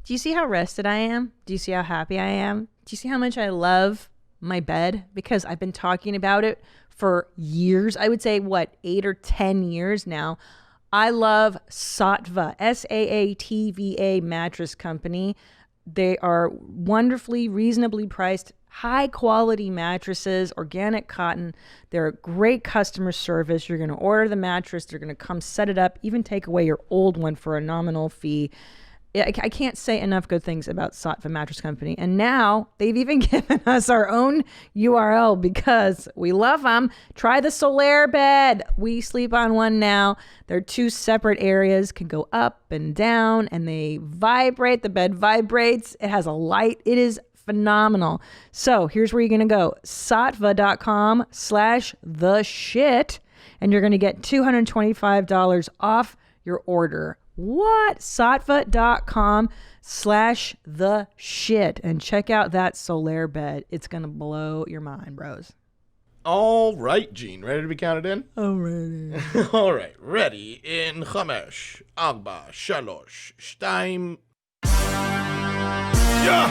Do you see how rested I am? Do you see how happy I am? Do you see how much I love my bed? Because I've been talking about it for years. I would say, 8 or 10 years now. I love Saatva, Saatva mattress company. They are wonderfully, reasonably priced, high quality mattresses, organic cotton. They're a great customer service. You're going to order the mattress. They're going to come set it up, even take away your old one for a nominal fee. I can't say enough good things about Saatva Mattress Company. And now they've even given us our own URL because we love them. Try the Solaire bed. We sleep on one now. They're 2 separate areas, can go up and down, and they vibrate. The bed vibrates. It has a light. It is phenomenal. So here's where you're going to go. Saatva.com/theshit. And you're going to get $225 off your order. What? Saatva.com/theshit. And check out that Solaire bed. It's going to blow your mind, bros. All right, Gene. Ready to be counted in? I'm ready. All right. Ready in 5, 4, 3, 2. Yeah.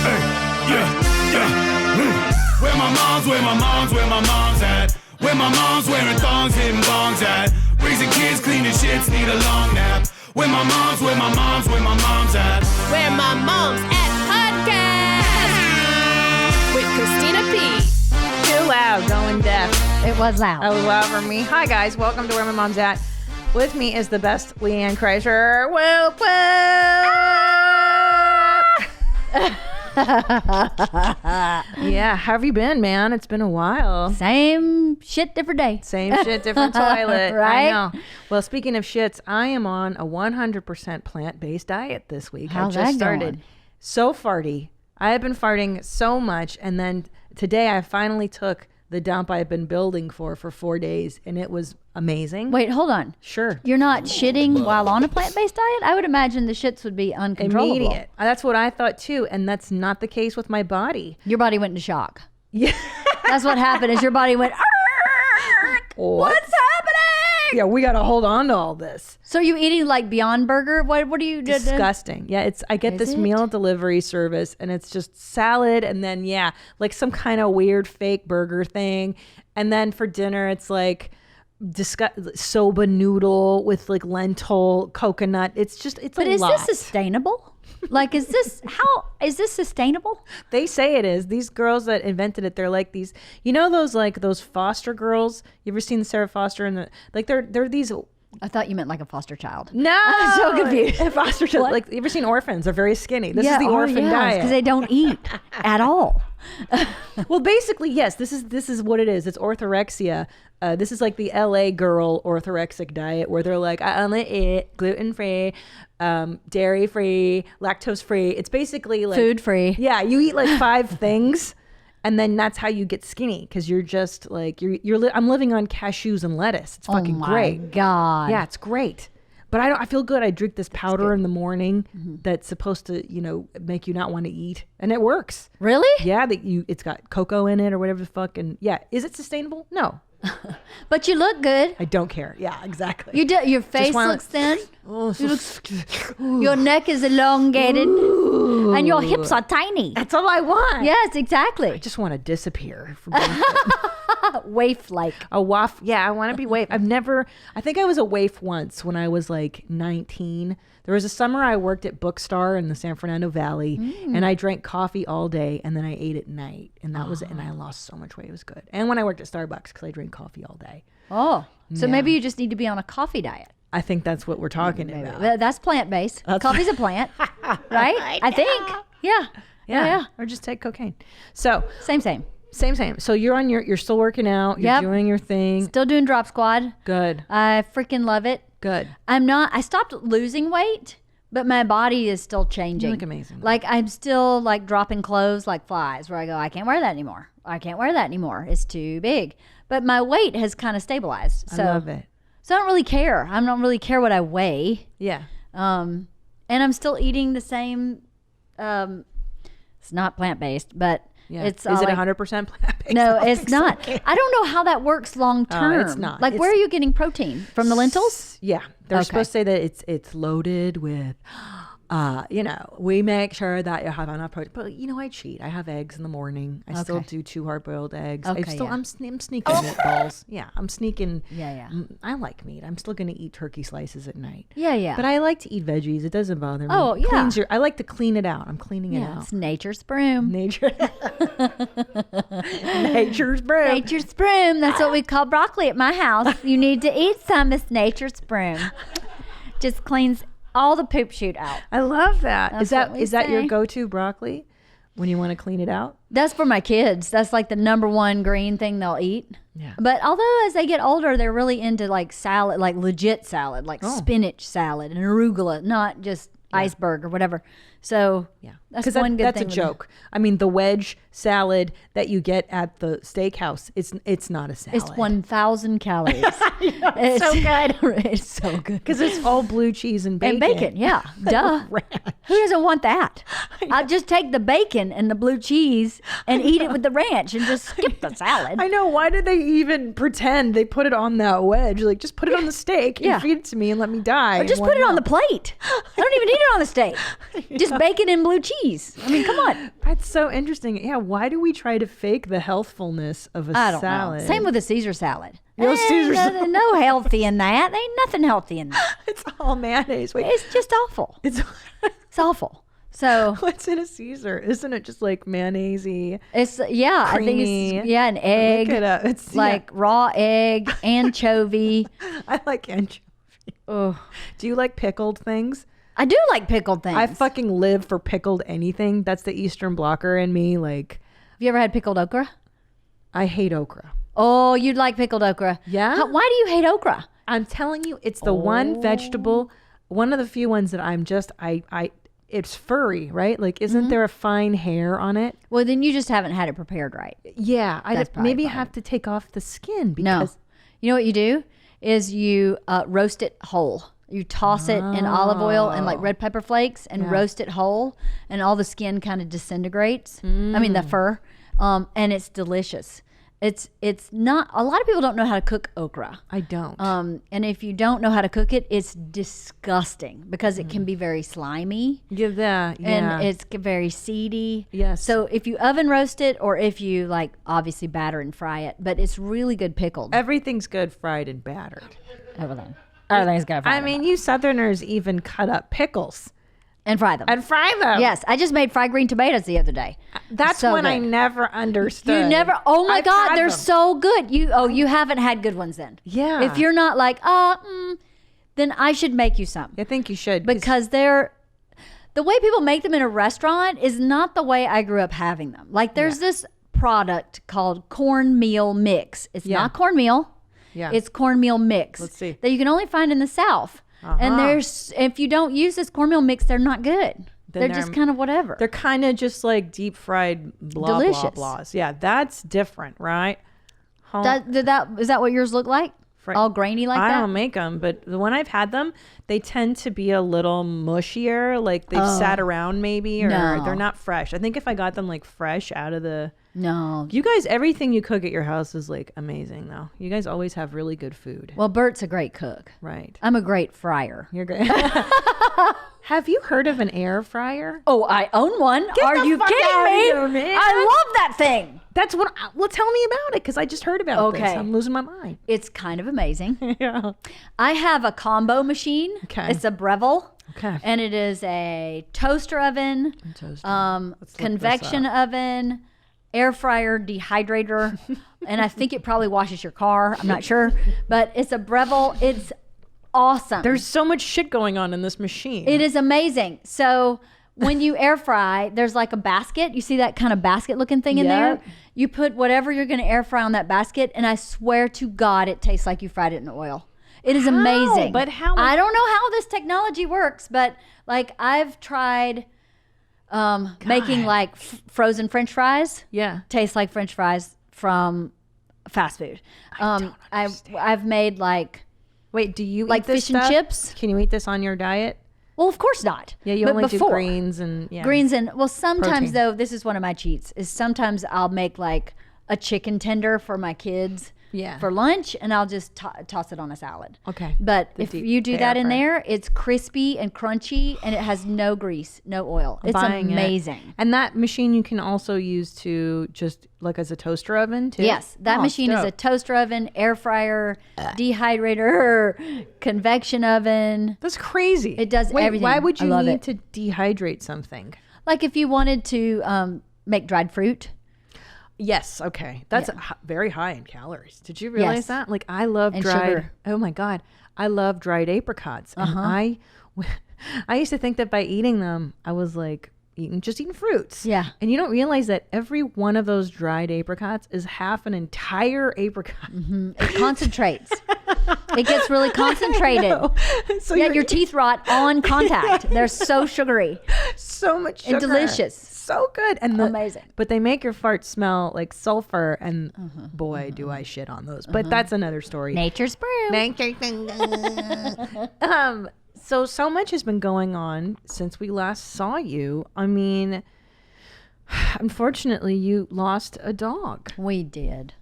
Hey. Yeah. Where my mom's at? Where my mom's wearing thongs, hitting bongs at? Raising kids, cleaning shits, need a long nap. Where my mom's at? Where My Mom's At podcast with Christina P. Too loud, going deaf. It was loud. That was loud for me. Hi, guys. Welcome to Where My Mom's At. With me is the best LeeAnn Kreischer. Whoop, whoop. Yeah, how have you been, man? It's been a while. Same shit, different day. Same shit, different toilet. Right? I know. Well, speaking of shits, I am on a 100% plant-based diet this week. How's I just that started. going? So farty. I have been farting so much, and then today I finally took the dump I've been building for 4 days, and it was amazing. Wait, hold on. Sure. You're not shitting while on a plant-based diet? I would imagine the shits would be uncontrollable. Immediate. That's what I thought too, and that's not the case with my body. Your body went into shock. Yeah. That's what happened is your body went, what's happening? Yeah, we got to hold on to all this. So you eating like Beyond Burger? What are you doing? Disgusting. Yeah, I get Is this it? meal delivery service, and it's just salad, and then like some kind of weird fake burger thing, and then for dinner it's like soba noodle with like lentil coconut. It's a lot. But is this sustainable? Like, is this sustainable? They say it is. These girls that invented it, they're like these, those foster girls. You ever seen Sarah Foster and they're these. I thought you meant like a foster child. No, I'm so confused. Foster child. What? Like, you ever seen orphans? They're very skinny. This is the orphan diet because they don't eat at all. Well, basically, yes. This is what it is. It's orthorexia. This is like the LA girl orthorexic diet, where they're like, I only eat gluten free, dairy free, lactose free. It's basically like Food free. Yeah, you eat like 5 things, and then that's how you get skinny, because you're just like I'm living on cashews and lettuce. It's fucking great. Oh my God. Yeah, it's great. But I feel good. I drink this powder in the morning that's supposed to, make you not want to eat, and it works. Really? Yeah, it's got cocoa in it or whatever the fuck, and yeah, is it sustainable? No. But you look good. I don't care. Yeah, exactly. You do. Your face looks thin. Your neck is elongated, and your hips are tiny. That's all I want. Yes, exactly. I just want to disappear from Waif-like. a waif. Yeah, I want to be waif. I think I was a waif once when I was like 19. There was a summer I worked at Bookstar in the San Fernando Valley, and I drank coffee all day, and then I ate at night, and that was it. And I lost so much weight. It was good. And when I worked at Starbucks, because I drink coffee all day. Oh, so maybe you just need to be on a coffee diet. I think that's what we're talking about. That's plant-based. Coffee's a plant, right? I think. Yeah. Or just take cocaine. So Same. Same. So you're still working out. You're doing your thing. Still doing drop squad. Good. I freaking love it. Good. I stopped losing weight, but my body is still changing. You look amazing. Like, I'm still like dropping clothes like flies, where I go, I can't wear that anymore. It's too big. But my weight has kind of stabilized. So, I love it. So I don't really care. I don't really care what I weigh. Yeah. And I'm still eating the same. It's not plant-based, but Yeah. it's Is it like, 100% plant-based? No, it's not. I don't know how that works long term. it's not. Like, where are you getting protein? From the lentils? Yeah. They're Okay. supposed to say that it's loaded with we make sure that you have enough protein. But I cheat. I have eggs in the morning. I still do 2 hard-boiled eggs. Okay, I'm sneaking meatballs. Yeah, I'm sneaking. Yeah. I like meat. I'm still gonna eat turkey slices at night. Yeah. But I like to eat veggies. It doesn't bother me. Oh, yeah. I like to clean it out. I'm cleaning it out. It's nature's broom. Nature's broom. Nature's broom. That's what we call broccoli at my house. You need to eat some. It's nature's broom. Just cleans all the poop shoot out. I love that. That's Is that your say. go-to broccoli when you want to clean it out? That's for my kids. That's like the number one green thing they'll eat. Yeah. But although as they get older, they're really into like salad, like legit salad, like spinach salad and arugula, not just iceberg or whatever. So Yeah, that's because one good that's thing. a joke. I mean, the wedge salad that you get at the steakhouse, it's not a salad. It's 1,000 calories. It's so good. It's so good. Because it's all blue cheese and bacon. And bacon, yeah. Duh. Who doesn't want that? I'll just take the bacon and the blue cheese and eat it with the ranch and just skip the salad. I know. Why did they even pretend they put it on that wedge? Like, just put it on the steak and feed it to me and let me die. Or just put it on the plate. I don't even need it on the steak. Just bacon and blue cheese. I mean, come on. That's so interesting. Yeah, why do we try to fake the healthfulness of a I don't salad? know. Same with a Caesar salad. Caesar There's no healthy in that. There ain't nothing healthy in that. It's all mayonnaise. Wait, It's just awful. it's It's awful. So what's in a Caesar? Isn't it just like mayonnaise-y? it's I think Creamy. it's an egg. Look it up. It's Like raw egg, anchovy. I like anchovy. Oh, Do you like pickled things? I do like pickled things. I fucking live for pickled anything. That's the Eastern blocker in me. Like, Have you ever had pickled okra? I hate okra. Oh, you'd like pickled okra. Yeah? Why do you hate okra? I'm telling you, it's the one vegetable, one of the few ones that I'm just, it's furry, right? Like, isn't there a fine hair on it? Well, then you just haven't had it prepared right. Yeah. That's probably maybe fine. have to take off the skin No. because You know what you do is you roast it whole. You toss it in olive oil and like red pepper flakes and roast it whole, and all the skin kind of disintegrates. I mean the fur, and it's delicious. It's not. A lot of people don't know how to cook okra. I don't. And if you don't know how to cook it, it's disgusting because it can be very slimy. Give that. Yeah. And it's very seedy. Yes. So if you oven roast it, or if you like obviously batter and fry it, but it's really good pickled. Everything's good fried and battered. Everything's good. I mean, you Southerners even cut up pickles and fry them. and fry them. Yes, I just made fried green tomatoes the other day. That's So one I good. never understood. You never. Oh my I've God, had they're them. so good. You haven't had good ones then. Yeah. If you're not like then I should make you some I think you should. because they're. The way people make them in a restaurant is not the way I grew up having them. Like there's this product called cornmeal mix. It's not cornmeal. Yeah. It's cornmeal mix. Let's see. That you can only find in the South. And there's if you don't use this cornmeal mix, they're not good. They're just kind of whatever. They're kind of just like deep fried blah, Delicious. blah, blahs. Yeah, that's different, right? Is that what yours look like? All grainy like I that? don't make them, but the one I've had them, they tend to be a little mushier. Like they've sat around maybe, or No. they're not fresh. I think if I got them like fresh out of the... No. You guys, everything you cook at your house is like amazing though. You guys always have really good food. Well, Bert's a great cook. Right. I'm a great fryer. You're great. Have you heard of an air fryer? Oh, I own one. Are the you fuck kidding outta me? here, man. I love that thing. That's what... Well, tell me about it because I just heard about this. Okay. I'm losing my mind. It's kind of amazing. Yeah. I have a combo machine. Okay. It's a Breville. Okay. And it is a toaster oven, Let's look convection this oven, air fryer, dehydrator, and I think it probably washes your car. I'm not sure, but it's a Breville. It's awesome. There's so much shit going on in this machine. It is amazing. So when you air fry, there's like a basket. You see that kind of basket looking thing in there? Yep. You put whatever you're going to air fry on that basket, and I swear to God, it tastes like you fried it in oil. It is amazing. But how? I don't know how this technology works, but like I've tried making like frozen French fries. Yeah. Tastes like French fries from fast food. I've made like Wait, do you like eat this fish and stuff? chips. Can you eat this on your diet? Well, of course not. Yeah, you But only do before. greens and Greens and well, sometimes Protein. though, this is one of my cheats. Is sometimes I'll make like a chicken tender for my kids for lunch, and I'll just toss it on a salad. Okay. But if you do that in fry. there, it's crispy and crunchy, and it has no grease, no oil. It's Buying amazing. It. And that machine you can also use to just like as a toaster oven too? Yes, that machine is a toaster oven, air fryer, dehydrator, convection oven. That's crazy. It does everything. Why would you I love need it. to dehydrate something? Like if you wanted to make dried fruit. Yes. Okay. That's very high in calories. Did you realize Yes. that? Like I love And dried. sugar. Oh my God. I love dried apricots. And I used to think that by eating them, I was like eating fruits. Yeah. And you don't realize that every one of those dried apricots is half an entire apricot. It concentrates. It gets really concentrated. So Yeah, you're your teeth rot on contact. They're so sugary so much sugar. and delicious. So good. And Amazing. But they make your farts smell like sulfur, and boy, do I shit on those. But that's another story. Nature's brew. So much has been going on since we last saw you. I mean, unfortunately, you lost a dog. We did.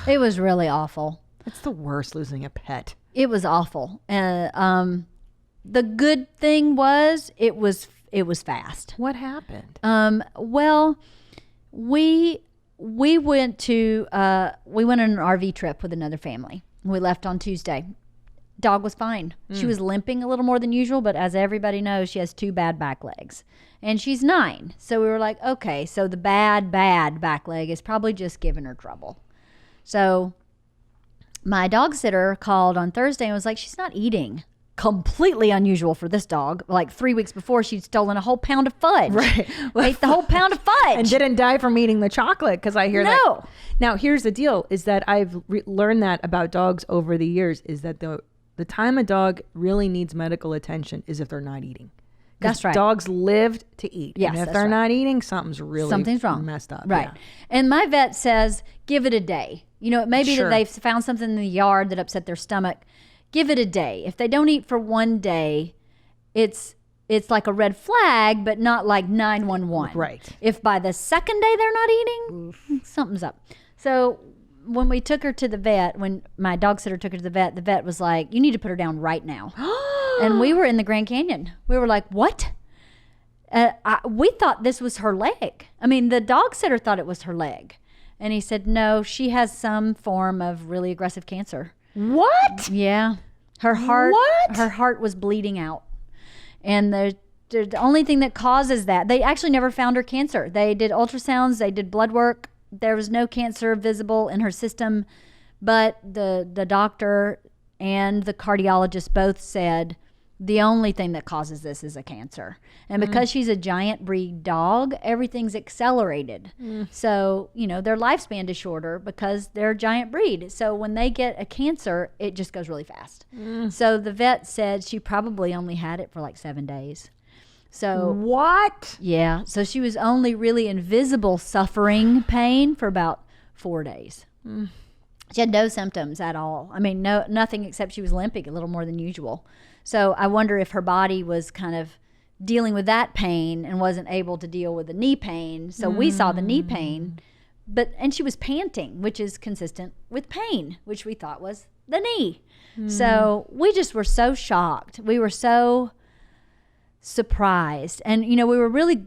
It was really awful. It's the worst, losing a pet. It was awful. The good thing was it was fast. What happened? Well, we went on an RV trip with another family. We left on Tuesday. Dog was fine. She was limping a little more than usual, but as everybody knows, she has 2 bad back legs. And she's 9. So we were like, okay, so the bad back leg is probably just giving her trouble. So my dog sitter called on Thursday and was like, she's not eating. Completely unusual for this dog. Like 3 weeks before, she'd stolen a whole pound of fudge. Right. Ate the whole pound of fudge. And didn't die from eating the chocolate, because I hear that. No. Now, here's the deal, is that I've learned that about dogs over the years, is that the time a dog really needs medical attention is if they're not eating. 'Cause That's right. Dogs lived to eat. Yes, and if that's they're right. not eating, something's wrong. messed up. Right. Yeah. And my vet says, give it a day. You know, it may be Sure. that they've found something in the yard that upset their stomach. Give it a day. If they don't eat for 1 day, it's like a red flag, but not like 911. Right. If by the second day they're not eating, something's up. So when we took her to the vet, when my dog sitter took her to the vet was like, you need to put her down right now. And we were in the Grand Canyon. We were like, what? We thought this was her leg. I mean, the dog sitter thought it was her leg. And he said, no, she has some form of really aggressive cancer. What? Yeah. Her heart What? Her heart was bleeding out. And the only thing that causes that, they actually never found her cancer. They did ultrasounds, they did blood work. There was no cancer visible in her system, but the doctor and the cardiologist both said the only thing that causes this is a cancer. And because she's a giant breed dog, everything's accelerated. So, you know, their lifespan is shorter because they're a giant breed. So when they get a cancer, it just goes really fast. So the vet said she probably only had it for like 7 days. So What? yeah, so she was only really in visible suffering pain for about 4 days. She had no symptoms at all. I mean, nothing except she was limping a little more than usual. So I wonder if her body was kind of dealing with that pain and wasn't able to deal with the knee pain. So we saw the knee pain, and she was panting, which is consistent with pain, which we thought was the knee. So we just were so shocked. We were so surprised. And, you know, we were really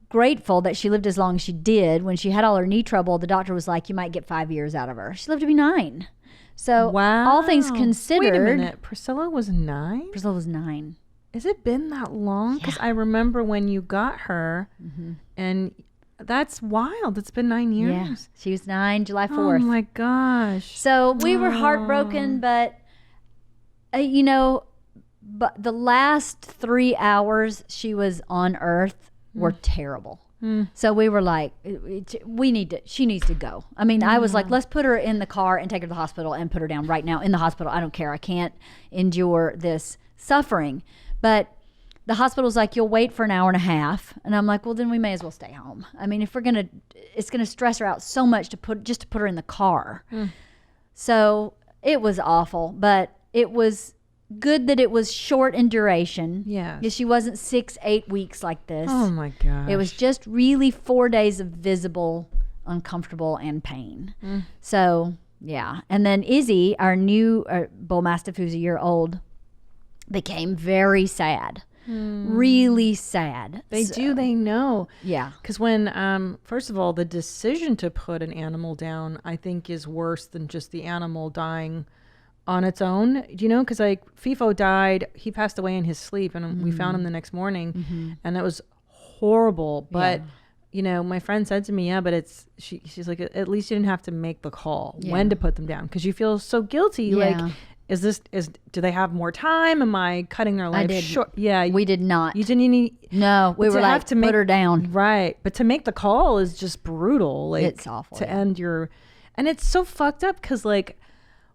grateful that she lived as long as she did. When she had all her knee trouble, the doctor was like, you might get 5 years out of her. She lived to be 9. So all things considered. Wait a minute. Priscilla was 9? Priscilla was 9. Has it been that long? Because I remember when you got her, and that's wild. It's been 9 years. Yeah, she was 9, July 4th. Oh my gosh. So we were heartbroken, but, you know, but the last 3 hours she was on Earth were terrible. So we were like, she needs to go. I mean, I was like, let's put her in the car and take her to the hospital and put her down right now in the hospital. I don't care. I can't endure this suffering. But the hospital's like, you'll wait for an hour and a half. And I'm like, well, then we may as well stay home. I mean, if it's going to stress her out so much to put her in the car. So it was awful, but it was good that it was short in duration. Yes. Because she wasn't 6-8 weeks like this. Oh my gosh. It was just really 4 days of visible, uncomfortable, and pain. So Yeah. And then Izzy, our new bull mastiff, who's a year old, became very sad. Really sad. They know. Yeah. Because when, first of all, the decision to put an animal down, I think, is worse than just the animal dying on its own. You know, because like FIFO died, he passed away in his sleep, and we found him the next morning, and it was horrible. But you know, my friend said to me, yeah, but she's like, at least you didn't have to make the call when to put them down, because you feel so guilty. Yeah. Like, do they have more time? Am I cutting their life short? Yeah. We did not. You didn't need. No, we were like, put her down. Right. But to make the call is just brutal. Like, it's awful. To end your, and it's so fucked up because, like,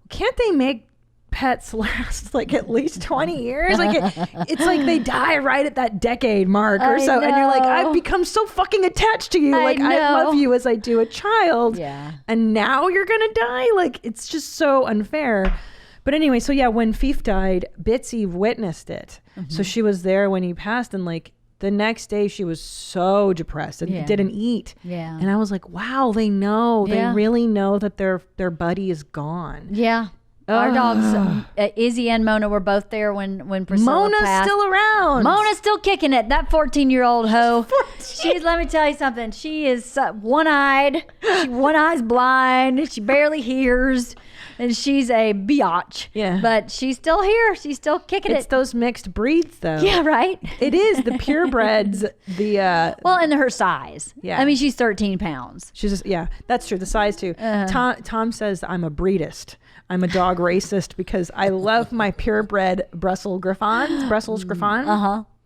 can't they make pets last like at least 20 years? Like it's like they die right at that decade mark or so, and you're like, I've become so fucking attached to you. I love you as I do a child. Yeah. And now you're gonna die? Like, it's just so unfair. But anyway, so yeah, when Fief died, Bitsy witnessed it. So she was there when he passed, and like the next day she was so depressed and didn't eat. Yeah. And I was like, wow, they know. They really know that their buddy is gone. Yeah. Our dogs, Izzy and Mona, were both there when Priscilla Mona's passed. still around. Mona's still kicking it. That 14-year-old hoe. Let me tell you something. She is one-eyed. One eye's blind. She barely hears. And she's a biatch. Yeah. But she's still here. She's still kicking it. It's those mixed breeds, though. Yeah, right? It is. The purebreds. Well, and her size. Yeah. I mean, she's 13 pounds. She's just, yeah, that's true. The size, too. Tom says I'm a breedist. I'm a dog racist because I love my purebred Brussels Griffons.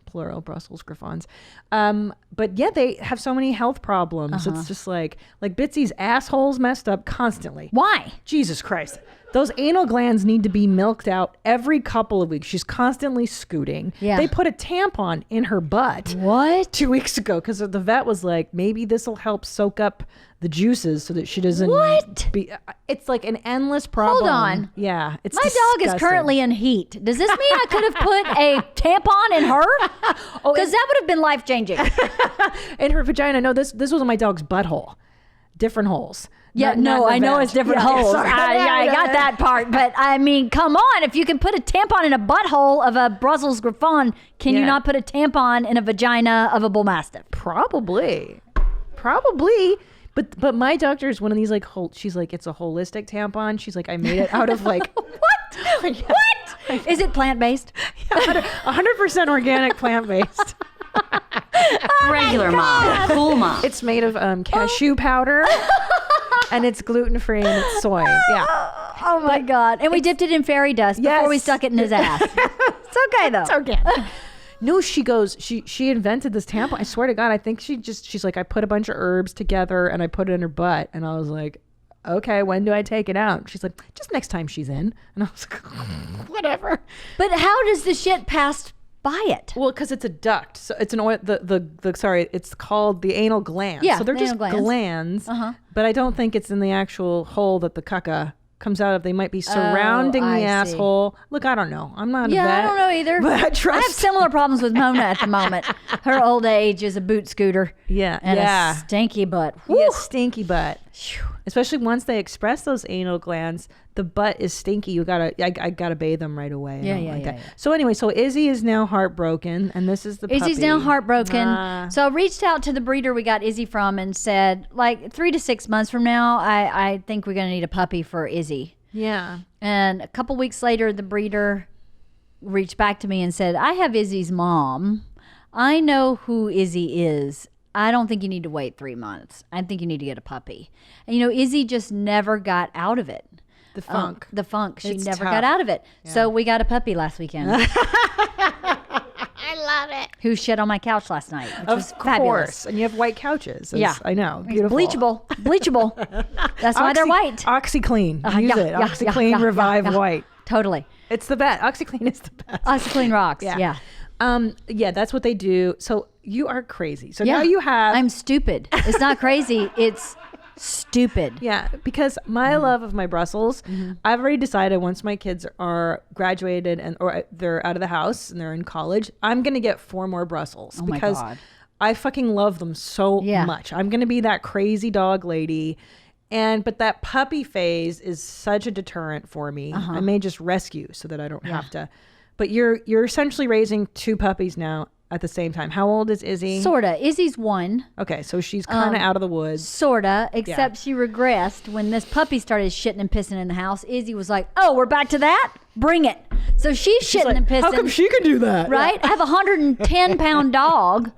Plural Brussels Griffons. But yeah, they have so many health problems. It's just like Bitsy's asshole's messed up constantly. Why? Jesus Christ. Those anal glands need to be milked out every couple of weeks. She's constantly scooting. Yeah. They put a tampon in her butt. What? 2 weeks ago, because the vet was like, maybe this will help soak up the juices so that she doesn't be. It's like an endless problem. Hold on. Yeah. It's my disgusting. dog is currently in heat. Does this mean I could have put a tampon in her? Because that would have been life-changing. In her vagina. No, this was my dog's butthole. Different holes. Yeah, I know it's different holes. I got that part. But I mean, come on. If you can put a tampon in a butthole of a Brussels Griffon, can you not put a tampon in a vagina of a bull mastiff? Probably. But my doctor is one of these like she's like, it's a holistic tampon. She's like, I made it out of like what? What? Is it plant-based? Yeah, 100% organic plant-based. Regular mom, full mom. It's made of cashew powder, and it's gluten-free, and it's soy. Yeah. Oh my God! And we dipped it in fairy dust before we stuck it in his ass. It's okay though. It's okay. No, she goes. She invented this tampon. I swear to God, I think she's like, I put a bunch of herbs together and I put it in her butt, and I was like, okay, when do I take it out? She's like, just next time she's in, and I was like, whatever. But how does the shit pass by it? Well, because it's a duct, so it's an oil. It's called the anal glands. Yeah, so they're just glands. But I don't think it's in the actual hole that the caca comes out of. They might be surrounding the asshole. Look, I don't know. I'm not a vet. I don't know either. But I have similar problems with Mona at the moment. Her old age is a boot scooter. Yeah. And a stinky butt. Yeah, stinky butt. Especially once they express those anal glands, the butt is stinky. I gotta bathe them right away. Yeah. So anyway, so Izzy is now heartbroken, and this is the puppy. Izzy's now heartbroken. So I reached out to the breeder we got Izzy from and said, like 3 to 6 months from now, I think we're gonna need a puppy for Izzy. Yeah. And a couple weeks later, the breeder reached back to me and said, I have Izzy's mom. I know who Izzy is. I don't think you need to wait 3 months. I think you need to get a puppy. And Izzy just never got out of it. The funk. She never got out of it. Yeah. So we got a puppy last weekend. I love it. Who shit on my couch last night, which was fabulous. fabulous. Of course. And you have white couches. I know. Beautiful. Bleachable. That's why they're white. OxiClean. Use it. OxiClean Revive White. Totally. It's the best. OxiClean is the best. OxiClean rocks. Yeah. Yeah, that's what they do. So you are crazy. So now you have... I'm stupid. It's not crazy. It's stupid. Yeah, because my love of my Brussels, I've already decided once my kids are graduated or they're out of the house and they're in college, I'm going to get 4 more Brussels because I fucking love them so much. I'm going to be that crazy dog lady. But that puppy phase is such a deterrent for me. I may just rescue so that I don't have to. But you're essentially raising 2 puppies now at the same time. How old is Izzy? Sorta. Izzy's 1. Okay, so she's kind of out of the woods. Sorta, except she regressed when this puppy started shitting and pissing in the house. Izzy was like, "Oh, we're back to that? Bring it." So she's shitting and pissing. How come she can do that? Right? I have a 110-pound dog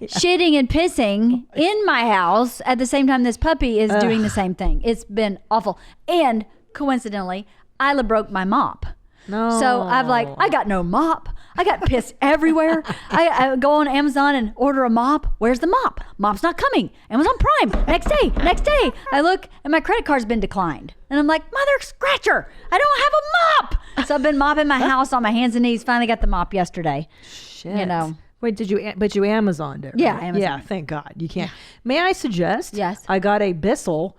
shitting and pissing in my house at the same time this puppy is doing the same thing. It's been awful. And coincidentally, Isla broke my mop. No. So I'm like, I got no mop. I got piss everywhere. I go on Amazon and order a mop. Where's the mop? Mop's not coming. Amazon Prime. Next day. I look and my credit card's been declined. And I'm like, mother scratcher, I don't have a mop. So I've been mopping my house on my hands and knees. Finally got the mop yesterday. Shit. You know. Wait, but you Amazoned it, right? Yeah, Amazon. Yeah, thank God. You can't. May I suggest? Yes. I got a Bissell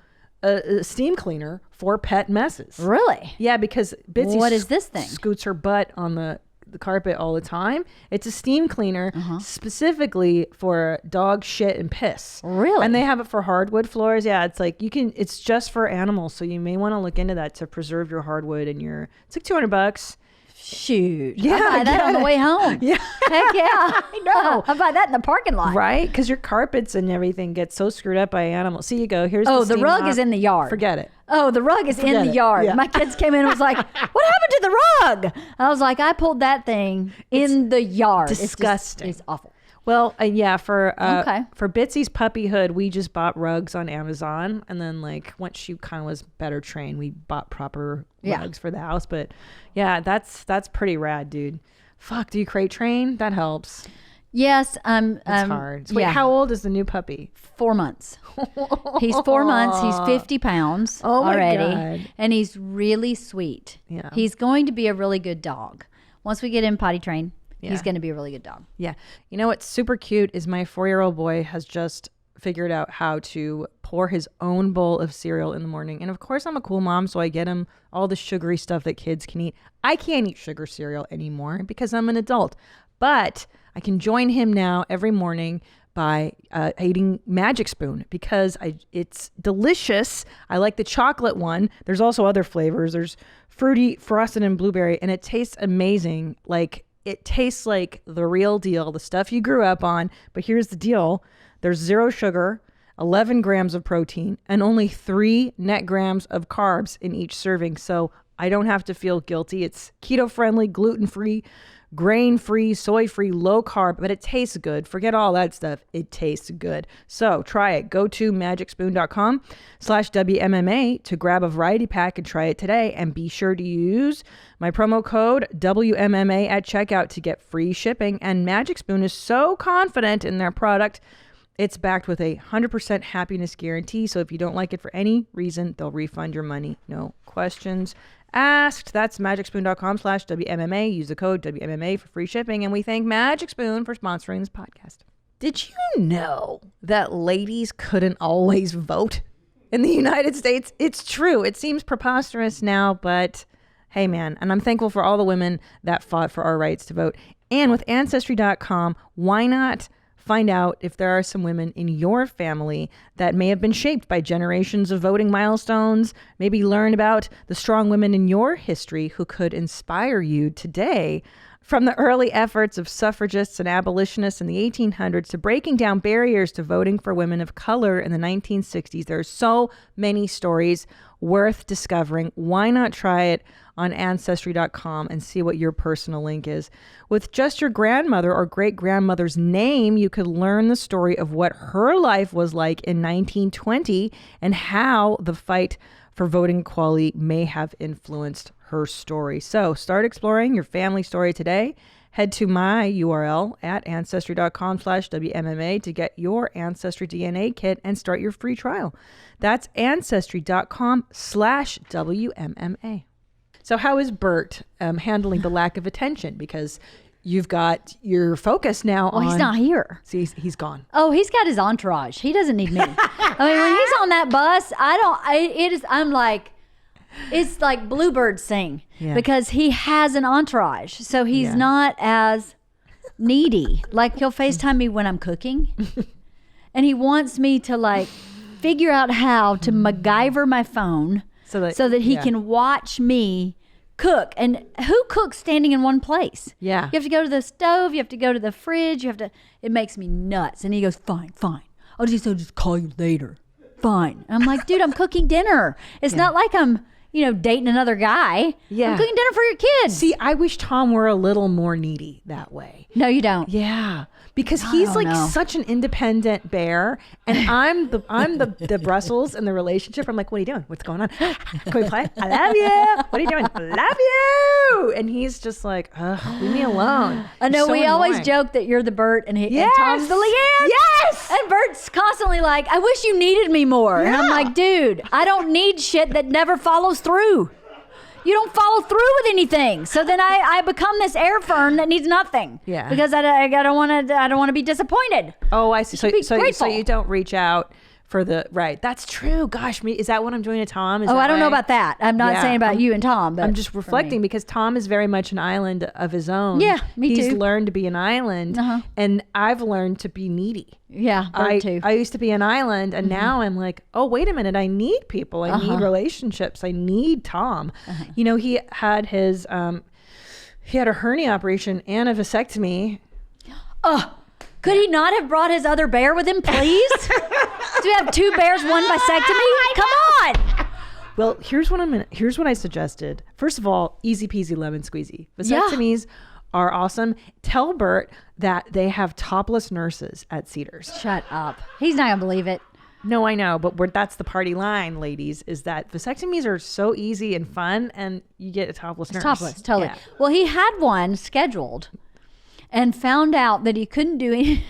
steam cleaner for pet messes. Really? Yeah, because Bitsy What is this thing? scoots her butt on the carpet all the time. It's a steam cleaner specifically for dog shit and piss. Really? And they have it for hardwood floors. Yeah, it's like it's just for animals, so you may want to look into that to preserve your hardwood and it's like $200. Shoot. Yeah, I'll buy that on the way home. Yeah. Heck yeah. I know. I'll buy that in the parking lot. Right? Because your carpets and everything get so screwed up by animals. See, you go. Here's Oh, the steam rug mop. is in the yard. Forget it. Oh, the rug is in Forget the it. yard. Yeah. My kids came in and was like, "What happened to the rug?" I was like, "I pulled that thing in the yard." disgusting. It's awful. Well, yeah, for Okay. Bitsy's puppyhood, we just bought rugs on Amazon, and then like once she kind of was better trained, we bought proper rugs for the house. But yeah, that's pretty rad, dude. Fuck, do you crate train? That helps. Yes, It's hard. So wait, how old is the new puppy? 4 months. He's 4 months. He's 50 pounds Oh my already. God. And he's really sweet. Yeah. He's going to be a really good dog. Once we get him potty trained, Yeah. he's going to be a really good dog. Yeah. You know what's super cute is my 4-year-old boy has just figured out how to pour his own bowl of cereal in the morning. And of course, I'm a cool mom, so I get him all the sugary stuff that kids can eat. I can't eat sugar cereal anymore because I'm an adult. But I can join him now every morning by eating Magic Spoon because it's delicious. I like the chocolate one. There's also other flavors. There's fruity, frosted, and blueberry, and it tastes amazing. Like it tastes like the real deal, the stuff you grew up on. But here's the deal. There's 0 sugar, 11 grams of protein, and only 3 net grams of carbs in each serving. So I don't have to feel guilty. It's keto-friendly, gluten-free, grain-free, soy-free, low-carb, but it tastes good. Forget all that stuff. It tastes good. So try it. Go to magicspoon.com/WMMA to grab a variety pack and try it today. And be sure to use my promo code WMMA at checkout to get free shipping. And Magic Spoon is so confident in their product, it's backed with a 100% happiness guarantee. So if you don't like it for any reason, they'll refund your money. No questions asked. That's magicspoon.com/WMMA. Use the code WMMA for free shipping. And we thank Magic Spoon for sponsoring this podcast. Did you know that ladies couldn't always vote in the United States? It's true. It seems preposterous now, but hey, man. And I'm thankful for all the women that fought for our rights to vote. And with Ancestry.com, why not find out if there are some women in your family that may have been shaped by generations of voting milestones? Maybe learn about the strong women in your history who could inspire you today. From the early efforts of suffragists and abolitionists in the 1800s to breaking down barriers to voting for women of color in the 1960s, there are so many stories worth discovering. Why not try it on Ancestry.com and see what your personal link is? With just your grandmother or great-grandmother's name, you could learn the story of what her life was like in 1920 and how the fight for voting equality may have influenced her story. So start exploring your family story today. Head to my URL at ancestry.com/WMMA to get your AncestryDNA kit and start your free trial. That's ancestry.com/WMMA. So how is Bert handling the lack of attention? Because you've got your focus now on... Well, he's not here. See, he's gone. Oh, he's got his entourage. He doesn't need me. I mean, when he's on that bus, I'm like, it's like bluebirds sing because he has an entourage. So he's not as needy. Like he'll FaceTime me when I'm cooking and he wants me to like figure out how to MacGyver my phone so that he can watch me cook. And who cooks standing in one place? Yeah. You have to go to the stove. You have to go to the fridge. It makes me nuts. And he goes, fine. I'll just call you later. Fine. And I'm like, dude, I'm cooking dinner. It's not like I'm, dating another guy. Yeah. I'm cooking dinner for your kids. See, I wish Tom were a little more needy that way. No, you don't. Yeah. Because he's like such an independent bear, and I'm the Brussels in the relationship. I'm like, what are you doing? What's going on? Can we play? I love you. What are you doing? I love you. And he's just like, leave me alone. I know. So we always annoying. joke that you're the Bert and Yes. Tom's the LeeAnn. Yes. And Bert's constantly like, I wish you needed me more. And I'm like, dude, I don't need shit that never follows through. You don't follow through with anything. So then I become this air fern that needs nothing. Yeah. Because I don't want to be disappointed. Oh, I see. So grateful. you don't reach out for the right. That's true. Gosh, is that what I'm doing to Tom? I don't know about that. I'm not saying about you and Tom. But I'm just reflecting because Tom is very much an island of his own. Yeah, me too. He's learned to be an island, and I've learned to be needy. Yeah, Bert too. I used to be an island, and now I'm like, oh, wait a minute. I need people. I need relationships. I need Tom. He had his he had a hernia operation and a vasectomy. Could he not have brought his other bear with him, please? Do we have 2 bears, 1 vasectomy? Come on. Well, here's what I suggested. First of all, easy peasy lemon squeezy. Vasectomies are awesome. Tell Bert that they have topless nurses at Cedars. Shut up. He's not gonna believe it. No, I know, but that's the party line, ladies, is that vasectomies are so easy and fun, and you get a topless nurse. Topless, totally. Yeah. Well, he had one scheduled and found out that he couldn't do any.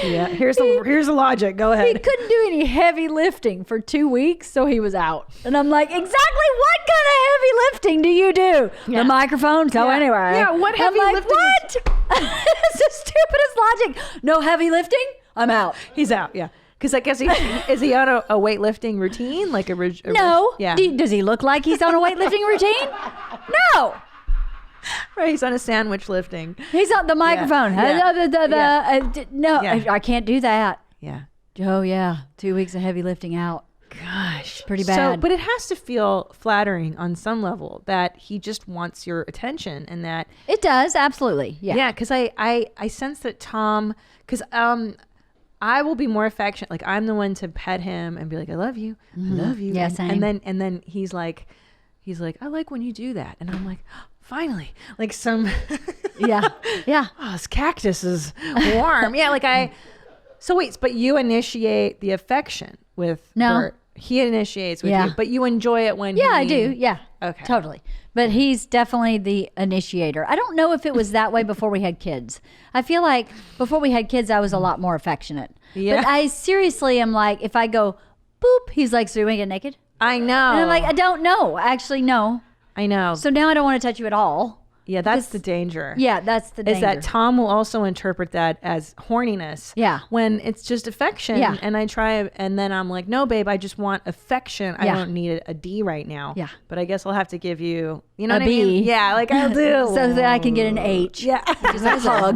Yeah, here's the logic. Go ahead. He couldn't do any heavy lifting for 2 weeks, so he was out. And I'm like, exactly what kind of heavy lifting do you do? Yeah. The microphone go anywhere. Yeah, what heavy I'm like, lifting what? It's the stupidest logic. No heavy lifting? I'm out. He's out, yeah. Because I guess is he on a weightlifting routine? Like a No. Yeah. Does he look like he's on a weightlifting routine? No. Right, he's on a sandwich lifting. He's on the microphone. Yeah. No, Yeah. I can't do that. Yeah. Oh, yeah. 2 weeks of heavy lifting out. Gosh. Pretty bad. But it has to feel flattering on some level that he just wants your attention and that. It does, absolutely. Yeah. Yeah, because I sense that Tom, because I will be more affectionate. Like I'm the one to pet him and be like, I love you. I love you. Yeah, and, same. and then he's like, I like when you do that. And I'm like, oh, finally, like some. Yeah. Yeah. Oh, this cactus is warm. Yeah, so wait, but you initiate the affection with Bert. He initiates with you, but you enjoy it when I do. Yeah. Okay. Totally. But he's definitely the initiator. I don't know if it was that way before we had kids. I feel like before we had kids, I was a lot more affectionate. Yeah. But I seriously am like, if I go, boop, he's like, so you want to get naked? I know. And I'm like, I don't know. Actually, no. I know. So now I don't want to touch you at all. Yeah, that's the danger. Yeah, that's the danger. Is that Tom will also interpret that as horniness. Yeah. When it's just affection. Yeah. And I try, and then I'm like, no, babe, I just want affection. I Yeah. don't need a D right now. Yeah. But I guess I'll have to give you, you know A what I mean? B. Yeah, like I'll do. so that I can get an H. Yeah. Just a hug.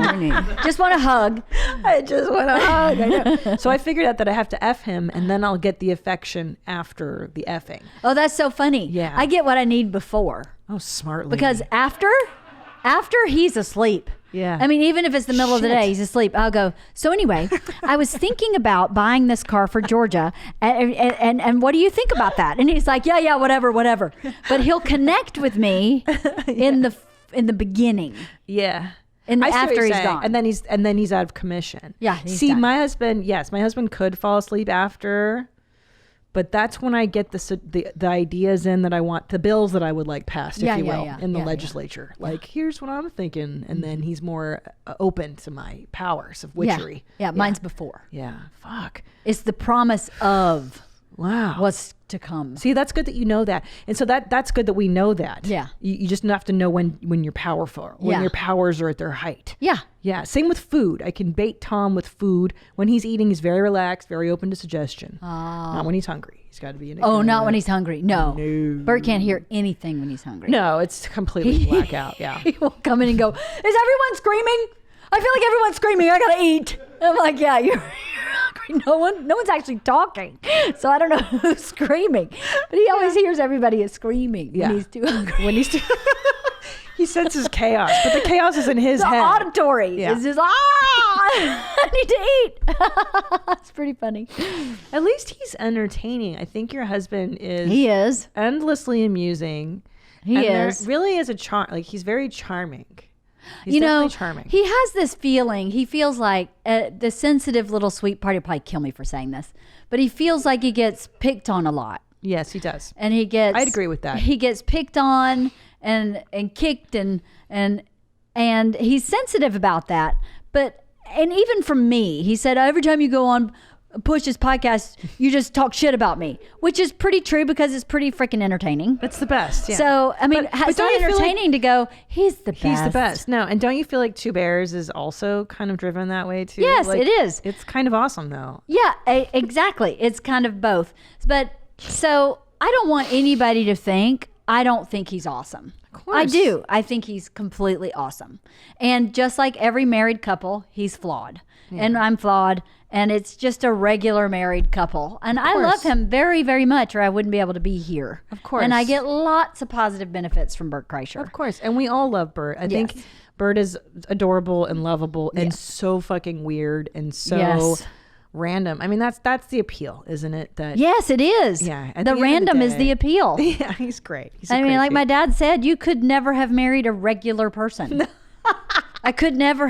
Just want a hug. I just want a hug. I know. So I figured out that I have to F him, and then I'll get the affection after the effing. Oh, that's so funny. Yeah. I get what I need before. Oh, smart. Because after he's asleep. Yeah. I mean, even if it's the middle of the Shit. day, he's asleep. I'll go, so anyway, I was thinking about buying this car for Georgia. And what do you think about that? And he's like, yeah, whatever. But he'll connect with me in the beginning. Yeah. And I see what after you're he's saying. gone. And then he's out of commission. Yeah, he's See, done. my husband could fall asleep after, but that's when I get the ideas in that I want, the bills that I would like passed, if you will, in the legislature. Like, here's what I'm thinking, and then he's more open to my powers of witchery. Yeah, mine's before. Yeah, fuck. It's the promise of Wow. what's to come. See, that's good that you know that, and so that's good that we know that. Yeah. You just have to know when you're powerful, when your powers are at their height. Yeah. Yeah, same with food. I can bait Tom with food. When he's eating, he's very relaxed, very open to suggestion. Not when he's hungry. He's got to be in a Oh, good not mood. when he's hungry. No. Bert can't hear anything when he's hungry. No, it's completely blackout. Yeah. He will come in and go, is everyone screaming? I feel like everyone's screaming. I got to eat. I'm like, yeah, you're hungry. No one's actually talking, so I don't know who's screaming. But he always hears everybody is screaming when he's too hungry. When he's too he senses chaos, but the chaos is in his The head. auditory is just I need to eat. It's pretty funny. At least he's entertaining. I think your husband is. He is. Endlessly amusing. He and is. there really is a charm. Like he's very charming. He's You know, definitely charming. he has this feeling. He feels like the sensitive little sweet part. He'll probably kill me for saying this, but he feels like he gets picked on a lot. Yes, he does. And he gets. I'd agree with that. He gets picked on and kicked and he's sensitive about that. But even from me, he said every time you go on Push's podcast, you just talk shit about me, which is pretty true because it's pretty freaking entertaining. It's the best. Yeah. So I mean, But it's don't not you feel like entertaining to go. He's the best. he's the best. No, and don't you feel like Two Bears is also kind of driven that way too? Yes, Like, it is. It's kind of awesome though. Yeah, exactly. It's kind of both. But so I don't want anybody to think I don't think he's awesome. Of course. I do. I think he's completely awesome. And just like every married couple, he's flawed. Yeah. And I'm flawed. And it's just a regular married couple. And I love him very, very much, or I wouldn't be able to be here. Of course. And I get lots of positive benefits from Bert Kreischer. Of course. And we all love Bert. I think Bert is adorable and lovable and so fucking weird and so random. I mean, that's the appeal, isn't it? That yes, it is. Yeah. The random is the appeal. Yeah, he's great. He's I mean, like my dad said, you could never have married a regular person. I would never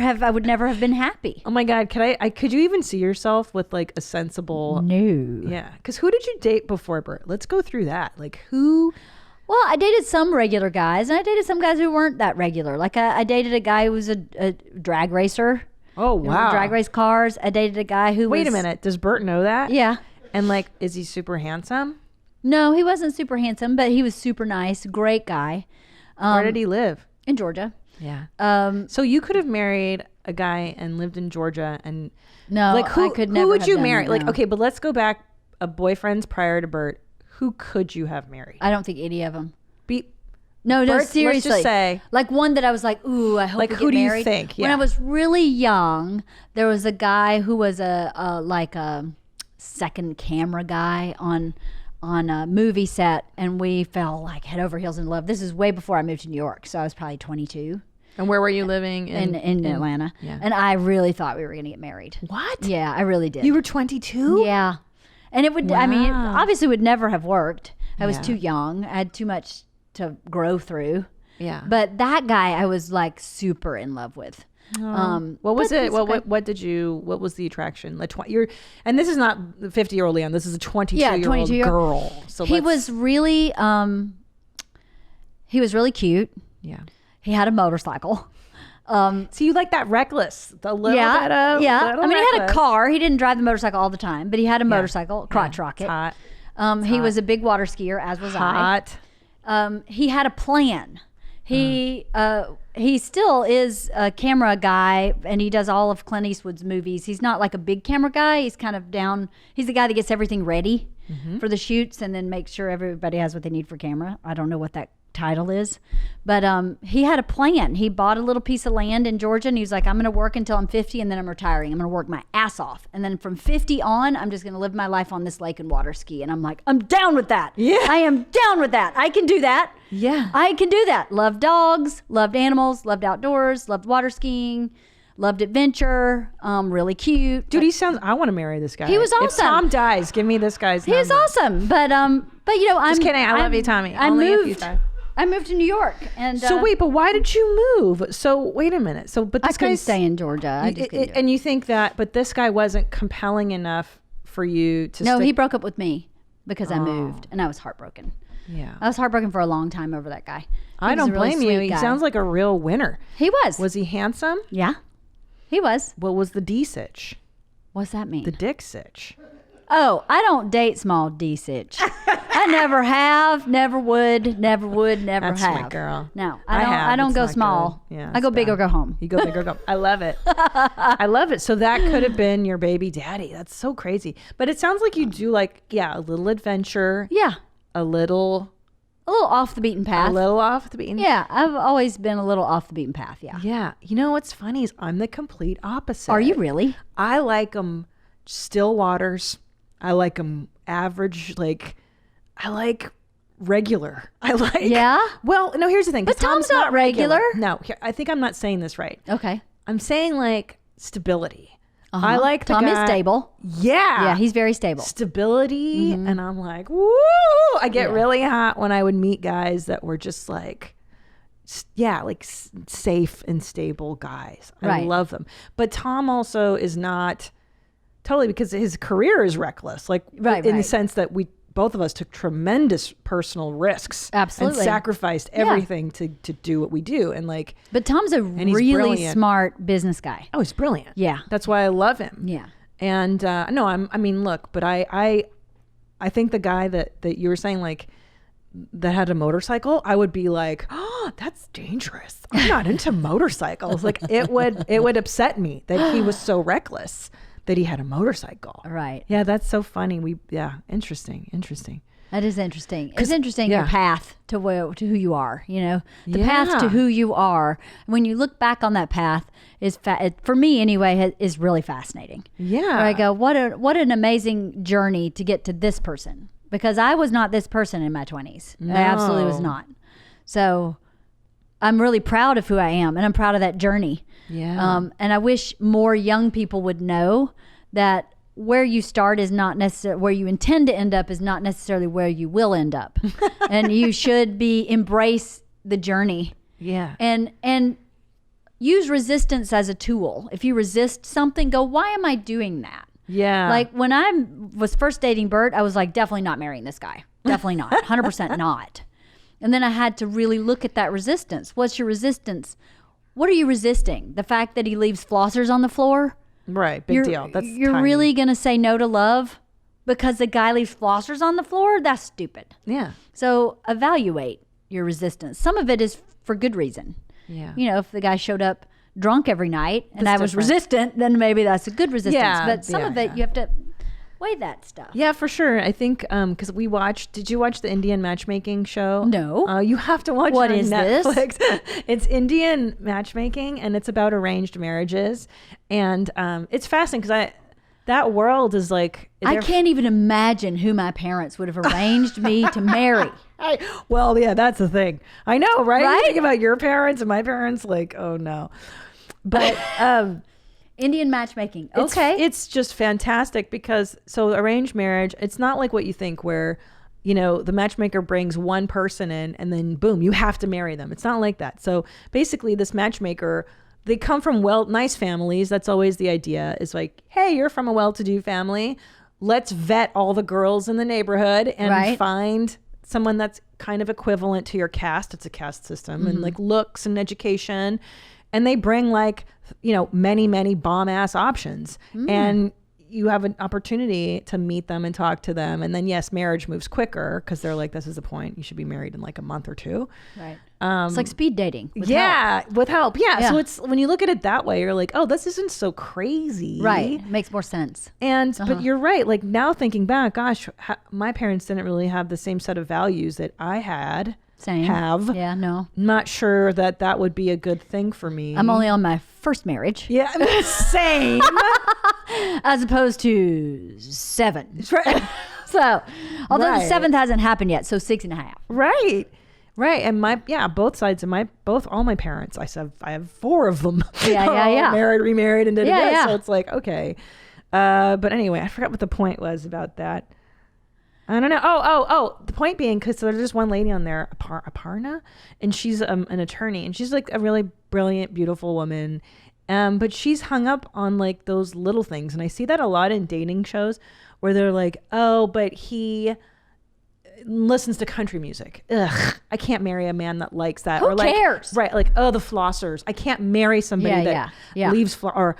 have been happy. Oh my God. Could you even see yourself with like a sensible? No. Yeah. Because who did you date before Bert? Let's go through that. Like who? Well, I dated some regular guys and I dated some guys who weren't that regular. Like I dated a guy who was a drag racer. Oh, wow. Drag race cars. I dated a guy who Wait a minute. Does Bert know that? Yeah. And like, is he super handsome? No, he wasn't super handsome, but he was super nice. Great guy. Where did he live? In Georgia. Yeah. So you could have married a guy and lived in Georgia and no, like who, I could never who would have you done marry? that, Like, no. okay, but let's go back boyfriends prior to Bert. Who could you have married? I don't think any of them. No, seriously. Let's just say, like one that I was like, ooh, I hope like, we who get do you married. think? When Yeah. I was really young, there was a guy who was a second camera guy on a movie set, and we fell like head over heels in love. This is way before I moved to New York, so I was probably 22. And where were you living? In Atlanta. Yeah. And I really thought we were going to get married. What? Yeah, I really did. You were 22? Yeah. And it would, I mean, it Wow. obviously would never have worked. I was Yeah. too young. I had too much to grow through. Yeah. But that guy I was like super in love with. What was but it? it's What, okay. what was the attraction? Like and this is not 50-year-old LeeAnn. This is a 22-year-old 22-year-old. girl. So He was really cute. Yeah. He had a motorcycle. So you like that reckless, the little bit of little I mean, he had a reckless. car. He didn't drive the motorcycle all the time, but he had a motorcycle, crotch rocket. It's hot. He was a big water skier, as was Hot. I. He had a plan. He still is a camera guy, and he does all of Clint Eastwood's movies. He's not like a big camera guy. He's kind of down. He's the guy that gets everything ready for the shoots and then makes sure everybody has what they need for camera. I don't know what that title is, but he had a plan. He bought a little piece of land in Georgia, and he was like, I'm going to work until I'm 50, and then I'm retiring. I'm going to work my ass off, and then from 50 on, I'm just going to live my life on this lake and water ski. And I'm like, I'm down with that. Yeah. I am down with that. I can do that. Yeah. I can do that. Loved dogs, loved animals, loved outdoors, loved water skiing, loved adventure. Really cute. Dude, I want to marry this guy. He was If awesome. Tom dies, give me this guy's He was number. awesome, but you know, I'm Just kidding. I love you, Tommy. I Only if you moved. die. I moved to New York, and So wait, but why did you move? So wait a minute. So but I this couldn't guy's stay in Georgia. I just couldn't do it. and you think that, but this guy wasn't compelling enough for you to. No, stick- he broke up with me because I moved, and I was heartbroken. Yeah. I was heartbroken for a long time over that guy. He I was a don't really blame you. sweet He guy. sounds like a real winner. He was. Was he handsome? Yeah, he was. What was the D sitch? What's that mean? The dick sitch. Oh, I don't date small D sitch. I never have, never would, never That's have. my girl. No, I have. I don't It's go not small. good. Yeah, I go it's big or bad. go home. You go big or go. I love it. I love it. So that could have been your baby daddy. That's so crazy. But it sounds like you do like, a little adventure. Yeah, A little off the beaten path. off the beaten. Yeah, I've always been a little off the beaten path. Yeah. Yeah. You know what's funny is I'm the complete opposite. Are you really? I like them still waters. I like them average. Like, I like regular. I like. Yeah? Well, no, here's the thing. 'cause But Tom's not regular. No, I think I'm not saying this right. Okay. I'm saying like stability. I like the Tom guy. is stable. Yeah. Yeah, he's very stable. Stability. And I'm like, woo. I get really hot when I would meet guys that were just like, like safe and stable guys. I Right. love them. But Tom also is not totally, because his career is reckless. Like in the sense that both of us took tremendous personal risks. Absolutely. And sacrificed everything to do what we do. And like, But Tom's a he's really brilliant. smart business guy. oh, he's brilliant. Yeah. That's why I love him. Yeah. And no, I mean, look, but I think the guy that you were saying, like, that had a motorcycle, I would be like, oh, that's dangerous. I'm not into motorcycles. Like, it would upset me that he was so reckless that he had a motorcycle. Right. Yeah, that's so funny. Interesting. That is interesting. It's interesting your path to who you are, you know. The Yeah. path to who you are. When you look back on that path is for me anyway is really fascinating. Yeah. Where I go, what an amazing journey to get to this person, because I was not this person in my 20s. I absolutely was not. So I'm really proud of who I am, and I'm proud of that journey. Yeah. And I wish more young people would know that where you start is not necessarily where you intend to end up, is not necessarily where you will end up. And you should embrace the journey. Yeah. And use resistance as a tool. If you resist something, go, why am I doing that? Yeah. Like when I was first dating Bert, I was like, definitely not marrying this guy. Definitely not. 100% not. And then I had to really look at that resistance. What's your resistance? What are you resisting? The fact that he leaves flossers on the floor? Right. Big deal. You're tiny. really going to say no to love because the guy leaves flossers on the floor? That's stupid. Yeah. So evaluate your resistance. Some of it is for good reason. Yeah. You know, if the guy showed up drunk every night and That's I was different. resistant, then maybe that's a good resistance. Yeah, But some of it, yeah. you have to weigh that stuff. Yeah, for sure. I think because did you watch the Indian matchmaking show? No. You have to watch What it on is this? Netflix. It's Indian matchmaking, and it's about arranged marriages. And it's fascinating because that world is like... I can't even imagine who my parents would have arranged me to marry. Well, yeah, that's the thing. I know, right? You Right? think about your parents and my parents, like, oh no. But... Indian matchmaking. Okay. It's just fantastic because arranged marriage, it's not like what you think where, you know, the matchmaker brings one person in and then boom, you have to marry them. It's not like that. So basically this matchmaker, they come from nice families. That's always the idea, is like, hey, you're from a well-to-do family. Let's vet all the girls in the neighborhood and Right. find someone that's kind of equivalent to your caste. It's a caste system and like looks and education. And they bring like, you know, many, many bomb ass options. And you have an opportunity to meet them and talk to them. And then, yes, marriage moves quicker because they're like, this is the point. You should be married in like a month or two. Right. It's like speed dating. With With help. Yeah. Yeah. So it's when you look at it that way, you're like, oh, this isn't so crazy. Right. Makes more sense. And, but you're right. Like now thinking back, gosh, my parents didn't really have the same set of values that I Same. have. Yeah, no. Not sure that would be a good thing for me. I'm only on my first marriage. Yeah, I mean, same. As opposed to 7. Right. So, although the Right. 7th hasn't happened yet, so 6.5. Right. And both sides of all my parents, I have 4 of them. Yeah, All yeah. married, remarried, and da, da, da. Yeah. So it's like, okay. But anyway, I forgot what the point was about that. I don't know. Oh, the point being, because there's just one lady on there, Aparna, and she's an attorney, and she's like a really brilliant, beautiful woman. But she's hung up on like those little things. And I see that a lot in dating shows where they're like, oh, but he listens to country music. Ugh, I can't marry a man that likes that. Who or like, cares? Right. Like, oh, the flossers. I can't marry somebody that yeah. leaves or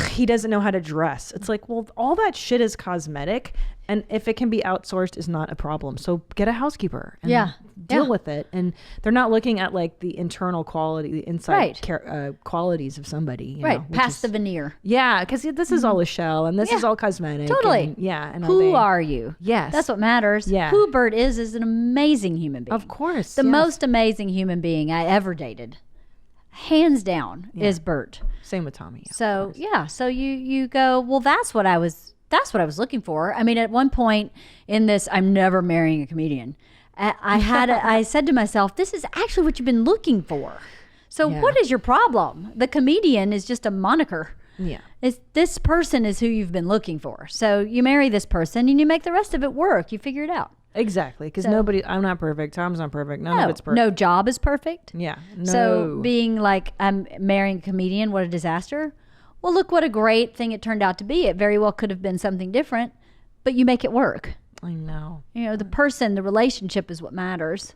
he doesn't know how to dress. It's like, well, all that shit is cosmetic. And if it can be outsourced, is not a problem. So get a housekeeper and deal with it. And they're not looking at like the internal quality, the inside qualities of somebody. You know, which Past is- the veneer. Yeah, because this is all a shell and this is all cosmetic. Totally. And Who are you? Yes. That's what matters. Yeah. Who Bert is an amazing human being. Of course. The yes. most amazing human being I ever dated, hands down, is Bert. Same with Tommy. So, so you go, well, that's what I was That's what I was looking for. I mean, at one point in this, I'm never marrying a comedian. I said to myself, this is actually what you've been looking for. So what is your problem? The comedian is just a moniker. Yeah. This person is who you've been looking for. So you marry this person and you make the rest of it work. You figure it out. Exactly. Because I'm not perfect. Tom's not perfect. None of it's perfect. No job is perfect. Yeah. No. So being like, I'm marrying a comedian, what a disaster. Well, look what a great thing it turned out to be. It very well could have been something different, but you make it work. I know. You know, the person, the relationship is what matters.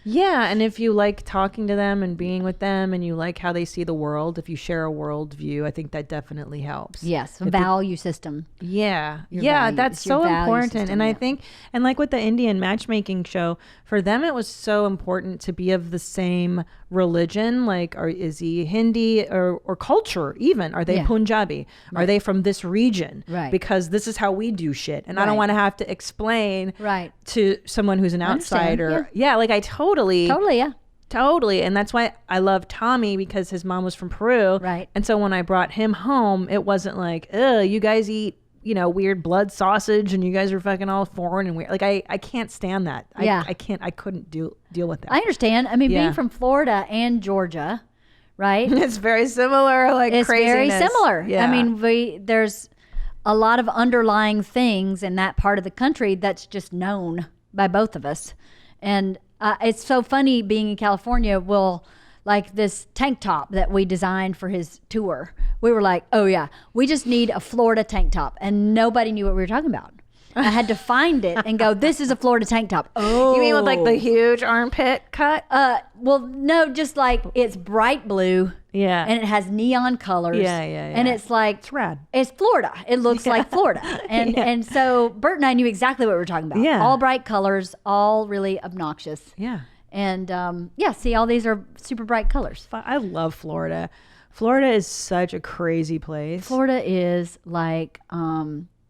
Yeah, and if you like talking to them and being with them and you like how they see the world, if you share a world view, I think that definitely helps. Yes, a value system. Yeah. Value. That's It's your so value important. system, And I yeah. think, and like with the Indian matchmaking show, for them it was so important to be of the same religion. Like, is he Hindi or culture even? Are they Punjabi? Are they from this region? Right. Because this is how we do shit. And I don't Right. want to have to explain Right. to someone who's an understand, outsider. Yeah, like I totally. Totally, yeah. Totally. And that's why I love Tommy, because his mom was from Peru. Right. And so when I brought him home, it wasn't like, you guys eat, weird blood sausage and you guys are fucking all foreign and weird. Like I can't stand that. I couldn't deal with that. I understand. I mean, Yeah. being from Florida and Georgia, right? It's very similar, like It's craziness. very similar. Yeah. I mean, there's a lot of underlying things in that part of the country that's just known by both of us. And it's so funny being in California. Like this tank top that we designed for his tour, we were like, oh yeah, we just need a Florida tank top. And nobody knew what we were talking about. I had to find it and go, this is a Florida tank top. Oh. You mean with like the huge armpit cut? Well, no, just like it's bright blue. Yeah. And it has neon colors. Yeah. And it's like, It's rad. it's Florida. It looks like Florida. And and so Bert and I knew exactly what we were talking about. Yeah. All bright colors, all really obnoxious. Yeah. And see, all these are super bright colors. I love Florida. Florida is such a crazy place. Florida is like,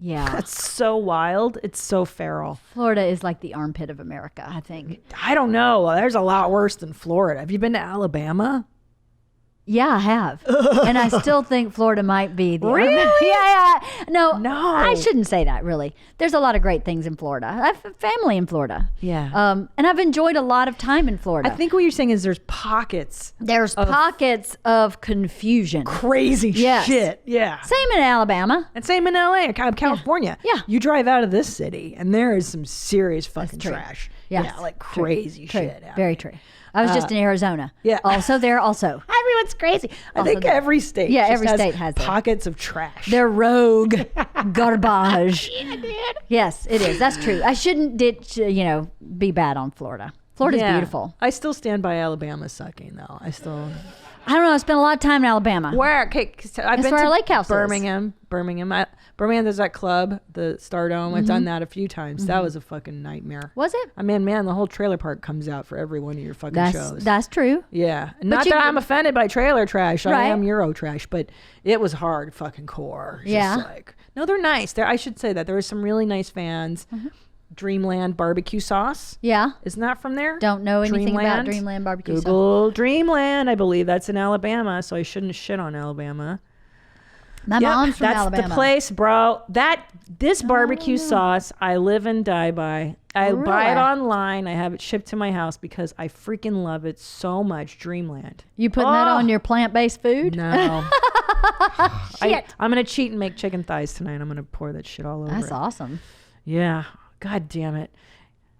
It's so wild. It's so feral. Florida is like the armpit of America, I think. I don't know. There's a lot worse than Florida. Have you been to Alabama? Yeah, I have. And I still think Florida might be the Really? Yeah. No, I No. shouldn't say that, really. There's a lot of great things in Florida. I have a family in Florida. Yeah. And I've enjoyed a lot of time in Florida. I think what you're saying is there's pockets. There's pockets of confusion. Crazy Yes. shit. Yeah. Same in Alabama. And same in LA, California. Yeah. You drive out of this city and there is some serious fucking true. trash. Yes. Yeah, like True. crazy True. shit. out Very there. true. I was just in Arizona. yeah. Also there, also. Everyone's crazy. I think there. every state Yeah, just every state has that. pockets of trash. They're rogue garbage. Yes, it is. That's true. I shouldn't be bad on Florida. Florida's Yeah. beautiful. I still stand by Alabama sucking though. I I don't know. I spent a lot of time in Alabama. Where? Okay, 'cause I've been where to our lake house is. Birmingham. Birmingham, there's that club, the Stardome. I've done that a few times. That was a fucking nightmare. Was it? I mean, man, the whole trailer park comes out for every one of your fucking shows. That's true. Yeah. Not you that could- I'm offended by trailer trash. I Right. am Euro trash, but it was hard fucking core. Just Yeah. like, no, they're nice. I should say that. There were some really nice fans. Dreamland barbecue sauce. Yeah. Isn't that from there? Don't know anything about Dreamland barbecue sauce. Google Dreamland. I believe that's in Alabama, so I shouldn't shit on Alabama. My Yep, mom's from that's Alabama. the place, bro. This barbecue sauce I live and die by. I buy it Really? online. I have it shipped to my house because I freaking love it so much. Dreamland. You putting that on your plant-based food? No. Shit. I'm gonna cheat and make chicken thighs tonight. I'm gonna pour that shit all over. That's it. awesome. Yeah. God damn it.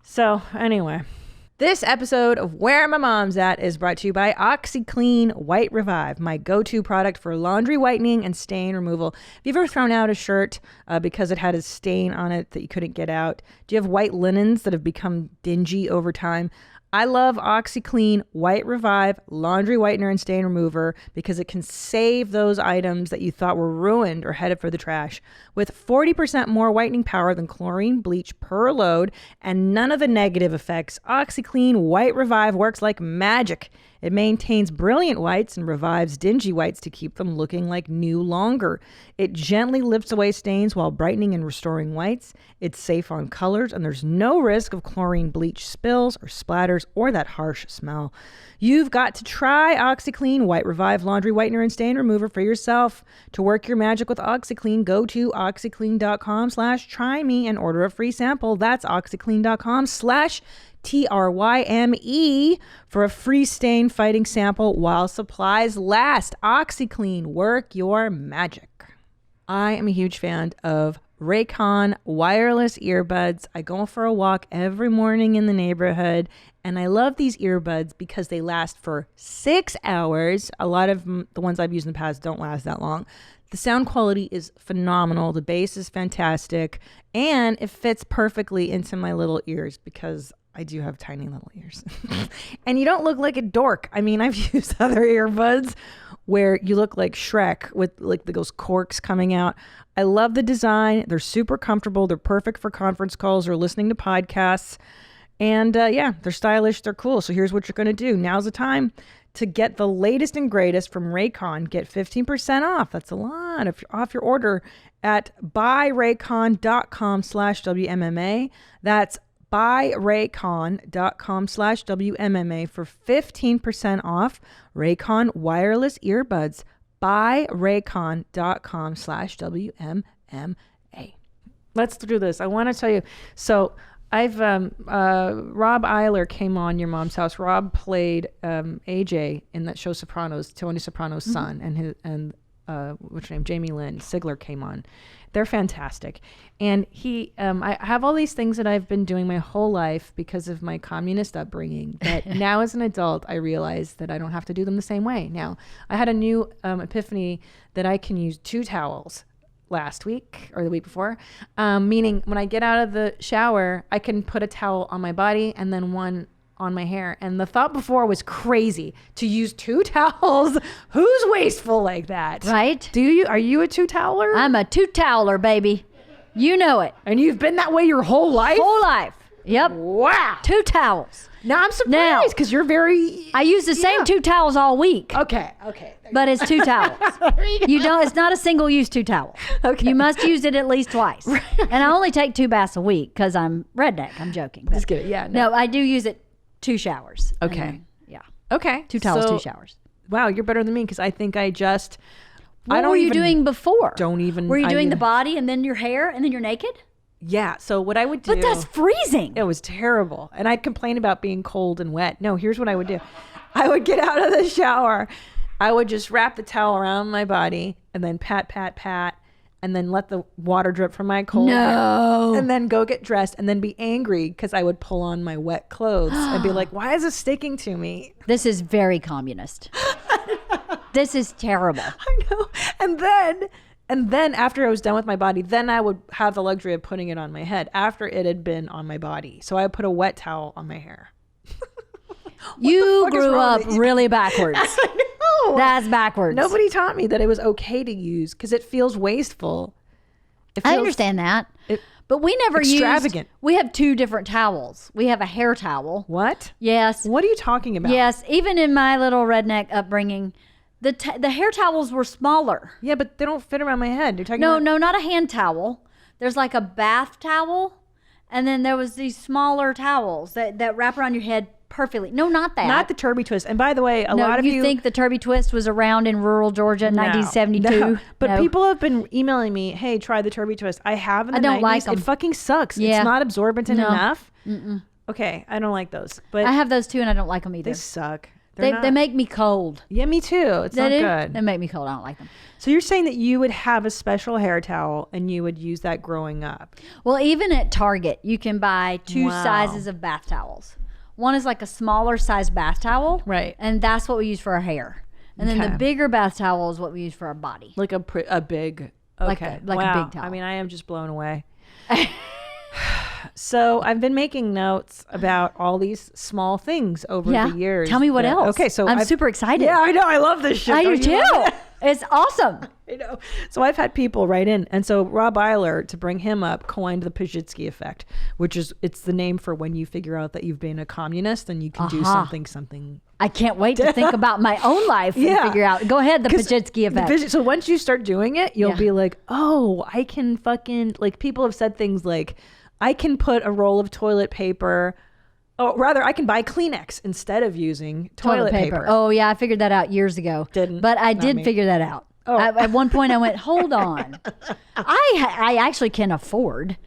So anyway, this episode of Where My Mom's At is brought to you by OxiClean White Revive, my go-to product for laundry whitening and stain removal. Have you ever thrown out a shirt because it had a stain on it that you couldn't get out? Do you have white linens that have become dingy over time? I love OxiClean White Revive laundry whitener and stain remover because it can save those items that you thought were ruined or headed for the trash. With 40% more whitening power than chlorine bleach per load and none of the negative effects, OxiClean White Revive works like magic. It maintains brilliant whites and revives dingy whites to keep them looking like new longer. It gently lifts away stains while brightening and restoring whites. It's safe on colors, and there's no risk of chlorine bleach spills or splatters hairs or that harsh smell. You've got to try OxiClean White Revive Laundry Whitener and Stain Remover for yourself. To work your magic with OxiClean, go to OxiClean.com/tryme and order a free sample. That's OxiClean.com/TRYME for a free stain fighting sample while supplies last. OxiClean, work your magic. I am a huge fan of Raycon wireless earbuds. I go for a walk every morning in the neighborhood, and I love these earbuds because they last for 6 hours. A lot of the ones I've used in the past don't last that long. The sound quality is phenomenal. The bass is fantastic, and it fits perfectly into my little ears because I do have tiny little ears. And you don't look like a dork. I mean, I've used other earbuds where you look like Shrek with like those corks coming out. I love the design. They're super comfortable. They're perfect for conference calls or listening to podcasts. And yeah, they're stylish. They're cool. So here's what you're going to do. Now's the time to get the latest and greatest from Raycon. Get 15% off. That's a lot off your order at buyraycon.com/WMMA. That's buyraycon.com/WMMA for 15% off Raycon wireless earbuds. buyraycon.com/WMMA. Let's do this. I want to tell you. So I've Rob Eiler came on Your Mom's House. Rob played AJ in that show Sopranos, Tony Soprano's son, and what's her name? Jamie Lynn Sigler came on. They're fantastic. And I have all these things that I've been doing my whole life because of my communist upbringing. But now as an adult, I realize that I don't have to do them the same way. Now, I had a new epiphany that I can use 2 towels last week or the week before, meaning when I get out of the shower, I can put a towel on my body and then one on my hair. And the thought before was crazy to use 2 towels. Who's wasteful like that? Right? Are you a 2 toweler? I'm a 2 toweler, baby. You know it. And you've been that way your whole life? Whole life. Yep. Wow. 2 towels. Now I'm surprised because you're very... I use the same 2 towels all week. Okay. But it's 2 towels. It's not a single use 2 towel. Okay. You must use it at least twice. Right. And I only take 2 baths a week because I'm redneck. I'm joking. Just kidding. Yeah. No, I do use it 2 showers. Okay. Then, yeah. Okay. 2 towels, 2 showers. Wow, you're better than me because I think I just... What were you doing before? Don't even... Were you doing the body and then your hair and then you're naked? Yeah. So what I would do... But that's freezing. It was terrible. And I'd complain about being cold and wet. No, here's what I would do. I would get out of the shower. I would just wrap the towel around my body and then pat, and then let the water drip from my cold hair. And then go get dressed and then be angry because I would pull on my wet clothes and be like, why is this sticking to me? This is very communist. This is terrible. I know. And then after I was done with my body, then I would have the luxury of putting it on my head after it had been on my body. So I would put a wet towel on my hair. You grew up really backwards. I know. That's backwards. Nobody taught me that it was okay to use because it feels wasteful. I understand that. But we never extravagant. We have 2 different towels. We have a hair towel. What? Yes. What are you talking about? Yes. Even in my little redneck upbringing, the hair towels were smaller. Yeah, but they don't fit around my head. You're talking No, about... no, not a hand towel. There's like a bath towel. And then there was these smaller towels that wrap around your head perfectly. No, not that. Not the Turby Twist. And by the way, a lot of you think the Turby Twist was around in rural Georgia in 1972? No. But No. people have been emailing me, hey, try the Turby Twist. I have in the I don't 90s. like them. It fucking sucks. Yeah. It's not absorbent No. enough. Okay, I don't like those. But I have those too, and I don't like them either. they suck. They make me cold. Yeah, me too. It's not good. They make me cold. I don't like them. So you're saying that you would have a special hair towel and you would use that growing up? Well, even at Target, you can buy 2 Wow. sizes of bath towels. One is like a smaller size bath towel. Right. And that's what we use for our hair. And then Okay. the bigger bath towel is what we use for our body. Like a big... Okay. Like a Wow. big towel. I mean, I am just blown away. So I've been making notes about all these small things over the years. Tell me what else. Okay, so I'm super excited. Yeah, I know. I love this shit. I do Don't you too. love it? It's awesome. I know. So I've had people write in. And so Rob Eiler, to bring him up, coined the Pizzitsky Effect, which is, it's the name for when you figure out that you've been a communist and you can do something. I can't wait to think about my own life and figure out. Go ahead, the 'Cause Pizzitsky Effect. So once you start doing it, you'll be like, oh, I can fucking, like, people have said things like, I can put a roll of toilet paper Oh, rather, I can buy Kleenex instead of using toilet paper. Oh yeah, I figured that out years ago. Didn't. But I Not did me. figure that out. Oh. At one point, I went, hold on. I actually can afford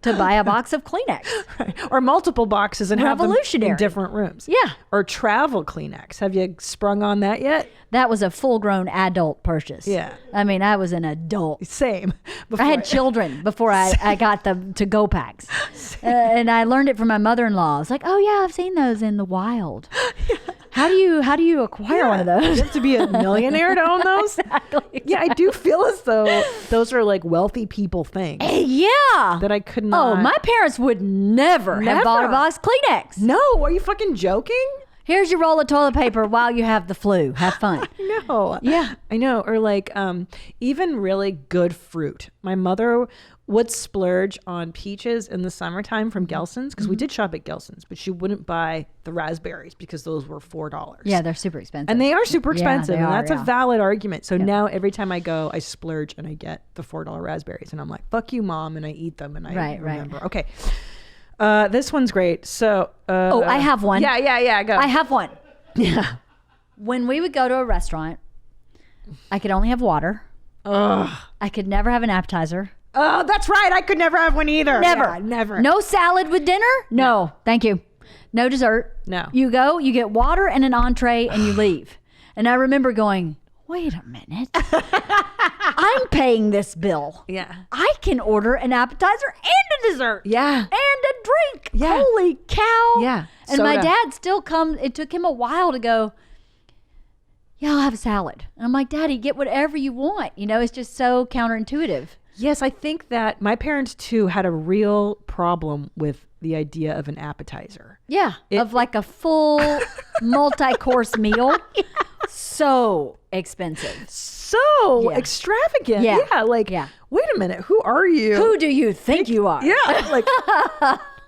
to buy a box of Kleenex. Or multiple boxes and have them in Revolutionary. different rooms. Yeah. Or travel Kleenex. Have you sprung on that yet? That was a full-grown adult purchase. Yeah. I mean, I was an adult. Same. I had children before I got the to-go packs. And I learned it from my mother-in-law. It's like, oh, yeah, I've seen those in the wild. Yeah. How do you acquire one of those? You have to be a millionaire to own those? Exactly. Yeah, I do feel as though those are like wealthy people things Yeah. that I could not. Oh, my parents would never have bought a Never. box of Kleenex. No, are you fucking joking? Here's your roll of toilet paper while you have the flu. Have fun. No. Yeah. I know. Or like even really good fruit. My mother would splurge on peaches in the summertime from Gelson's because we did shop at Gelson's, but she wouldn't buy the raspberries because those were $4. Yeah, they're super expensive. And they are super Yeah, expensive. they And are, that's yeah. a valid argument. So now every time I go, I splurge and I get the $4 raspberries. And I'm like, fuck you, Mom. And I eat them and I Right. remember. Okay. This one's great. So. Oh, I have one. Yeah. Go. I have one. Yeah. When we would go to a restaurant, I could only have water. Ugh. I could never have an appetizer. Oh, that's right. I could never have one either. Never. Yeah, never. No salad with dinner? No. Thank you. No dessert. No. You go, you get water and an entree, and you leave. And I remember going, wait a minute. I'm paying this bill. Yeah. I can order an appetizer and a dessert. Yeah. And a drink. Yeah. Holy cow. Yeah. And my Soda. dad still comes. It took him a while to go, yeah, I'll have a salad. And I'm like, Daddy, get whatever you want. You know, it's just so counterintuitive. Yes, I think that my parents too had a real problem with the idea of an appetizer. Yeah. Of like a full multi-course meal. So expensive. So Yeah. extravagant. Yeah. Yeah. Wait a minute. Who are you? Who do you think you are? Yeah. Like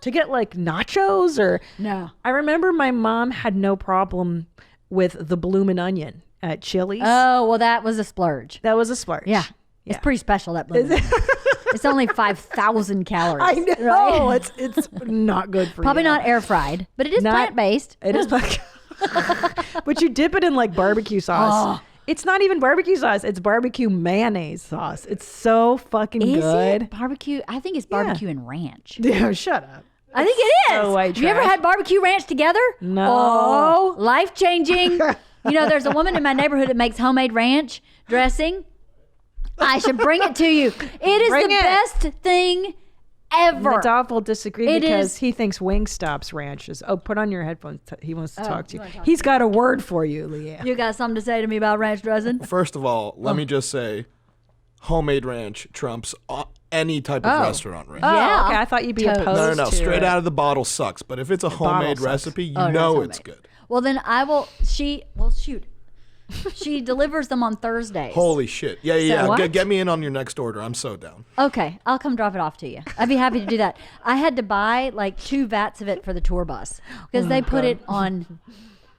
to get like nachos or. No. I remember my mom had no problem with the bloomin' onion at Chili's. Oh, well, that was a splurge. That was a splurge. Yeah. It's pretty special, that blue. It's only 5,000 calories. I know. Right? It's not good for Probably you. not air fried, but it is Not- plant-based. It is like, but you dip it in like barbecue sauce. It's not even barbecue sauce. It's barbecue mayonnaise sauce. It's so fucking Is good. it barbecue? I think it's barbecue and ranch. Yeah, shut up. I think it is. so white Have you ever trash. had barbecue ranch together? No. Oh, life-changing. You know, there's a woman in my neighborhood that makes homemade ranch dressing. I should bring it to you. It is Bring the it. best thing ever. Nadav will disagree It because is- he thinks Wingstop's ranch is. Oh, put on your headphones. He wants to talk to you. He's got a word for you, LeeAnn. You got something to say to me about ranch dressing? First of all, let me just say, homemade ranch trumps any type of restaurant ranch. Oh, Yeah. okay. I thought you'd be Totes. opposed No. to Straight it. out of the bottle sucks. But if it's a homemade sucks. recipe, you Oh, no, know it's it's homemade. good. Well, then I will. Shoot. She delivers them on Thursdays. Holy shit. Yeah. what? Get me in on your next order. I'm so down. Okay, I'll come drop it off to you. I'd be happy to do that. I had to buy like 2 vats of it for the tour bus because they put it on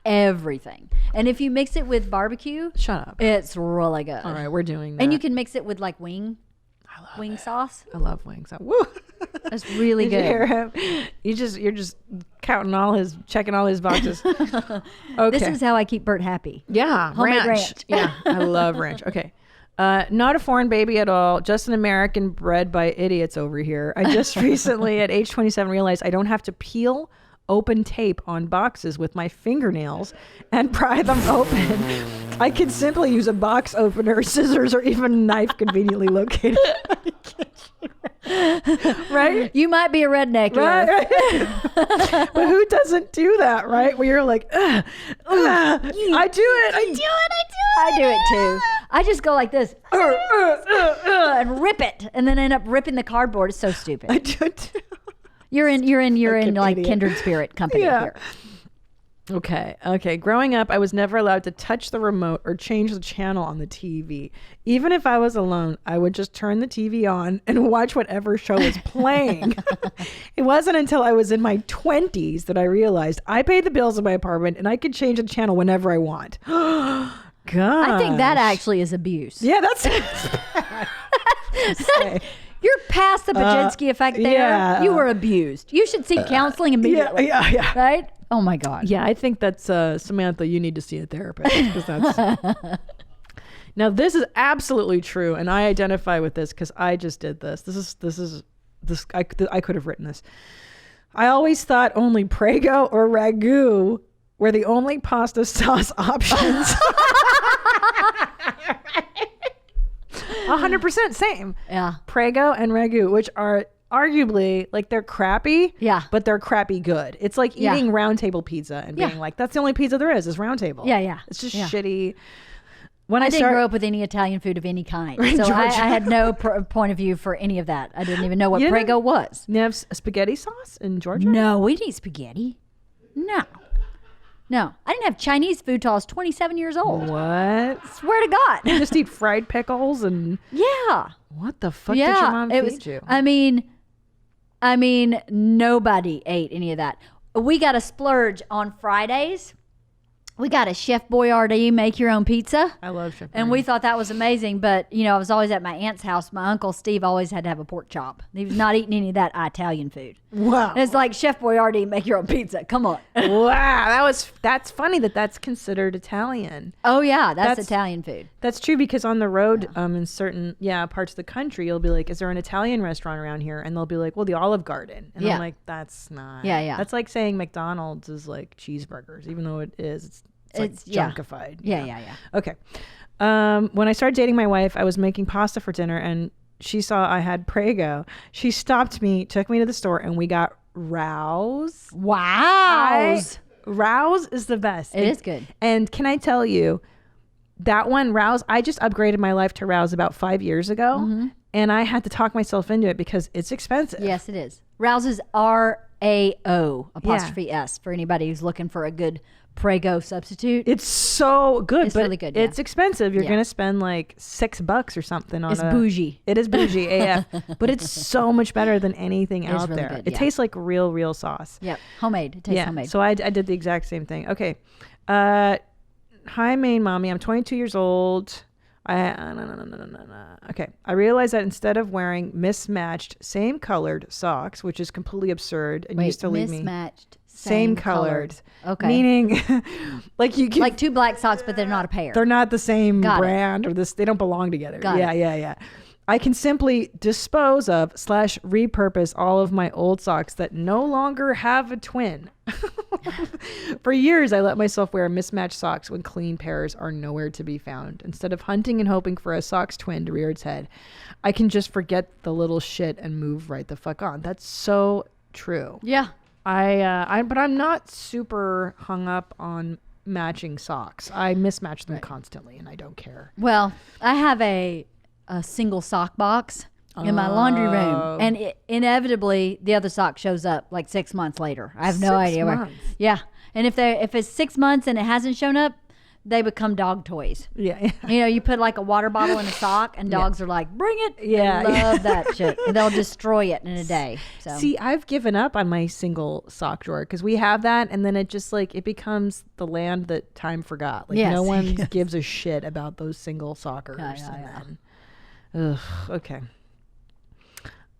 everything. And if you mix it with barbecue, Shut up. it's really good. All right, we're doing that. And you can mix it with like wing sauce. I love wings. Woo. That's really Did you hear good. him? You're just checking all his boxes. Okay. This is how I keep Bert happy. Yeah, Homemade ranch. Yeah, I love ranch. Okay. Not a foreign baby at all, just an American bred by idiots over here. I just recently at age 27 realized I don't have to peel open tape on boxes with my fingernails and pry them open. I can simply use a box opener, scissors, or even a knife conveniently located. Right? You might be a redneck here. Right. But who doesn't do that, right? Where you're like, I do it. I do it too. I just go like this and rip it, and then end up ripping the cardboard. It's so stupid. I do it too. You're in an like idiot. kindred spirit company Yeah. here. Okay. Growing up, I was never allowed to touch the remote or change the channel on the TV. Even if I was alone, I would just turn the TV on and watch whatever show was playing. It wasn't until I was in my 20s that I realized I paid the bills in my apartment and I could change the channel whenever I want. God. I think that actually is abuse. Yeah, that's You're past the Pizzitsky effect there. yeah. You were abused. You should seek counseling immediately. Yeah. Right? Oh my God. Yeah, I think that's Samantha. You need to see a therapist because that's. Now this is absolutely true, and I identify with this because I just did this. I could have written this. I always thought only Prego or Ragu were the only pasta sauce options. 100% same. Yeah. Prego and Ragu, which are arguably like they're crappy, Yeah. but they're crappy good. It's like Yeah. eating Round Table pizza and being Yeah. like, that's the only pizza there is Round Table. Yeah. It's just Yeah. shitty. When I didn't grow up with any Italian food of any kind. So I had no point of view for any of that. I didn't even know what You didn't- Prego was. You have spaghetti sauce in Georgia? No, we didn't eat spaghetti. No. I didn't have Chinese food till I was 27 years old. What? Swear to God. Just eat fried pickles and Yeah. what the fuck did your mom feed you? I mean, nobody ate any of that. We got a splurge on Fridays. We got a Chef Boyardee make your own pizza. I love Chef And we thought that was amazing, but I was always at my aunt's house. My uncle Steve always had to have a pork chop. He was not eating any of that Italian food. Wow. And it's like Chef Boyardee make your own pizza. Come on. Wow, that's funny that's considered Italian. Oh yeah, that's That's- Italian food. That's true because on the road, in certain parts of the country, you'll be like, "Is there an Italian restaurant around here?" And they'll be like, "Well, the Olive Garden." And Yeah. I'm like, "That's not." Yeah. That's like saying McDonald's is like cheeseburgers, even though it is. It's like Yeah. junkified. Yeah. Okay. When I started dating my wife, I was making pasta for dinner, and she saw I had Prego. She stopped me, took me to the store, and we got Rouse. Wow. Rouse is the best. It is good. And can I tell you, that one, Rouse, I just upgraded my life to Rouse about 5 years ago. Mm-hmm. And I had to talk myself into it because it's expensive. Yes, it is. Rouse is RAO apostrophe S for anybody who's looking for a good Prego substitute. It's so good. It's but really good, It's yeah. expensive. You're Yeah. going to spend like $6 or something on It's bougie. It is bougie AF. But it's so much better than anything It is out really there. good, It yeah. tastes like real sauce. Yep. Homemade. It tastes homemade. So I did the exact same thing. Okay. Hi, main mommy. I'm 22 years old. Okay. I realized that instead of wearing mismatched, same colored socks, which is completely absurd and used to leave me mismatched, same colored. Okay. Meaning, like you can, like two black socks, but they're not a pair. they're not the same Got it. brand or this. They don't belong together. Got it. Yeah. I can simply dispose of / repurpose all of my old socks that no longer have a twin. For years, I let myself wear mismatched socks when clean pairs are nowhere to be found. Instead of hunting and hoping for a socks twin to rear its head, I can just forget the little shit and move right the fuck on. That's so true. Yeah. But I'm not super hung up on matching socks. I mismatch them constantly, and I don't care. Well, I have a single sock box in my laundry room, and inevitably the other sock shows up like 6 months later. I have no 6 idea where. months? Yeah, and if it's 6 months and it hasn't shown up, they become dog toys. Yeah. You put like a water bottle in a sock, and dogs are like, "Bring it!" Yeah, They love that shit. And they'll destroy it in a day. So See, I've given up on my single sock drawer because we have that, and then it just like it becomes the land that time forgot. Like Yes, no one yes. gives a shit about those single sockers. Yeah. Okay.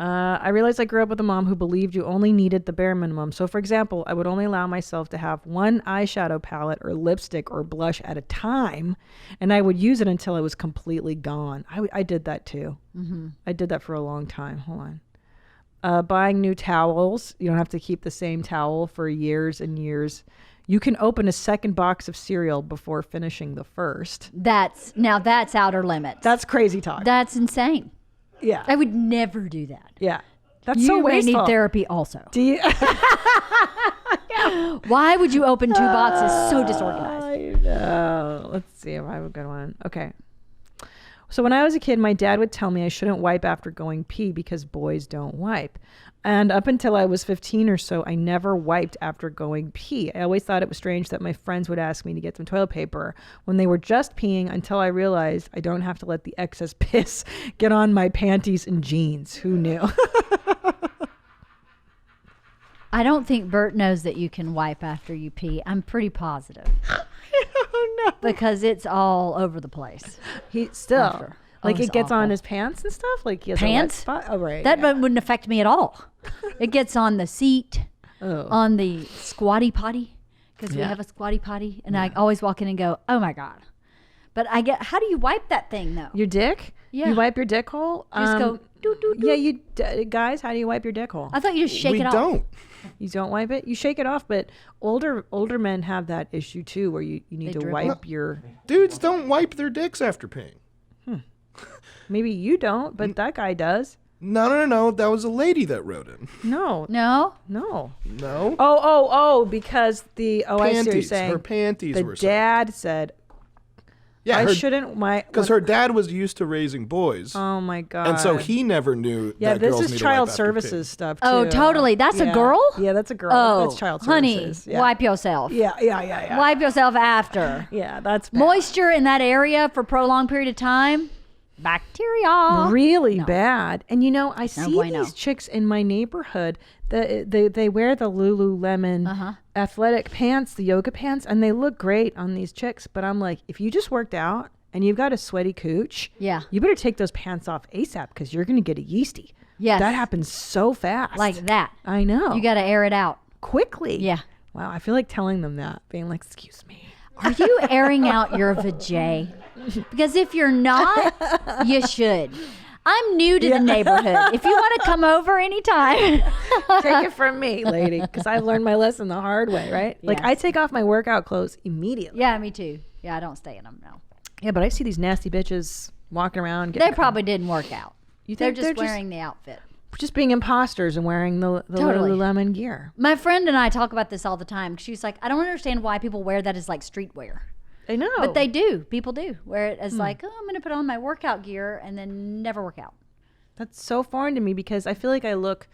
I realized I grew up with a mom who believed you only needed the bare minimum. So, for example, I would only allow myself to have one eyeshadow palette or lipstick or blush at a time, and I would use it until it was completely gone. I did that too. Mm-hmm. I did that for a long time. Hold on. Buying new towels. You don't have to keep the same towel for years and years. You can open a second box of cereal before finishing the first. that's outer limits. That's crazy talk. That's insane. Yeah. I would never do that. Yeah. That's You so may wasteful. need therapy also. Do you? Why would you open two boxes so disorganized? I know. Let's see if I have a good one. Okay. So when I was a kid, my dad would tell me I shouldn't wipe after going pee because boys don't wipe. And up until I was 15 or so, I never wiped after going pee. I always thought it was strange that my friends would ask me to get some toilet paper when they were just peeing, until I realized I don't have to let the excess piss get on my panties and jeans. Who knew? I don't think Bert knows that you can wipe after you pee. I'm pretty positive. Oh, no. Because it's all over the place. He still. After. Like it's it gets on awful. his pants and stuff. Like he has Pants? a wet spot. Oh right. That wouldn't affect me at all. It gets on the seat, Oh. on the squatty potty, because we Yeah. have a squatty potty, and I always walk in and go, oh my God. But how do you wipe that thing though? Your dick? Yeah. You wipe your dick hole? Just go, doo, doo, doo. Yeah, guys, how do you wipe your dick hole? I thought you just shake we it off. don't. You don't wipe it? You shake it off, but older men have that issue too where you need They to dribble? wipe your Dudes don't wipe their dicks after peeing. maybe you don't, but that guy does. No. That was a lady that wrote it. No. No? No. No. Oh, because I see what you're Panties. saying. Her panties The were dad said Yeah, I shouldn't because her dad was used to raising boys, Oh my god. and so he never knew. Yeah, that this girls is need to child wipe after services peeing. stuff too. Oh, totally. That's a Yeah. girl? Yeah, that's a girl. Oh, That's child honey, services. Yeah. wipe yourself. Yeah. Wipe yourself after. Yeah, that's bad. Moisture in that area for a prolonged period of time, bacteria. Really bad. And I see bueno. these chicks in my neighborhood that they wear the Lululemon athletic pants, the yoga pants, and they look great on these chicks. But I'm like, if you just worked out and you've got a sweaty cooch, Yeah. you better take those pants off ASAP because you're going to get a yeasty. Yes. That happens so fast. Like that. I know. You got to air it out. quickly. Yeah. Wow, I feel like telling them that, being like, excuse me. Are you airing out your vajay? Because if you're not, you should. I'm new to the neighborhood. If you want to come over anytime. Take it from me, lady, because I learned my lesson the hard way, right? Like, Yes. I take off my workout clothes immediately. Yeah, me too. Yeah, I don't stay in them, no. Yeah, but I see these nasty bitches walking around. They Getting probably didn't work out. You They're think just wearing the outfit. just being imposters and wearing the Totally. Lululemon gear. My friend and I talk about this all the time. She's like, I don't understand why people wear that as like streetwear. I know. But they do. People do. Wear it as like, oh, I'm going to put on my workout gear and then never work out. That's so foreign to me because I feel like I look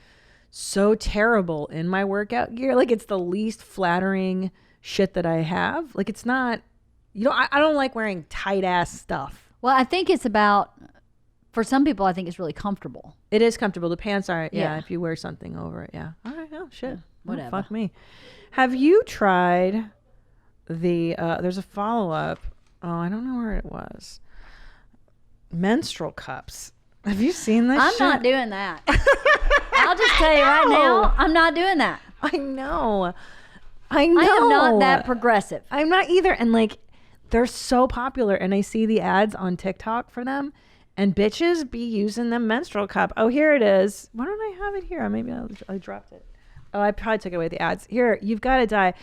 so terrible in my workout gear. Like, it's the least flattering shit that I have. Like, it's not, I don't like wearing tight ass stuff. Well, I think it's about, for some people, I think it's really comfortable. It is comfortable. The pants are, Yeah. if you wear something over it. Yeah. All right. Oh, shit. whatever. Oh, fuck me. Have you tried there's a follow-up. Oh, I don't know where it was. Menstrual cups. Have you seen this I'm shit? not doing that. I'll just tell you right now, I'm not doing that. I know. I am not that progressive. I'm not either. And like, they're so popular, and I see the ads on TikTok for them, and bitches be using the menstrual cup. Oh, here it is. Why don't I have it here? Maybe I dropped it. Oh, I probably took away the ads. Here, you've got to die.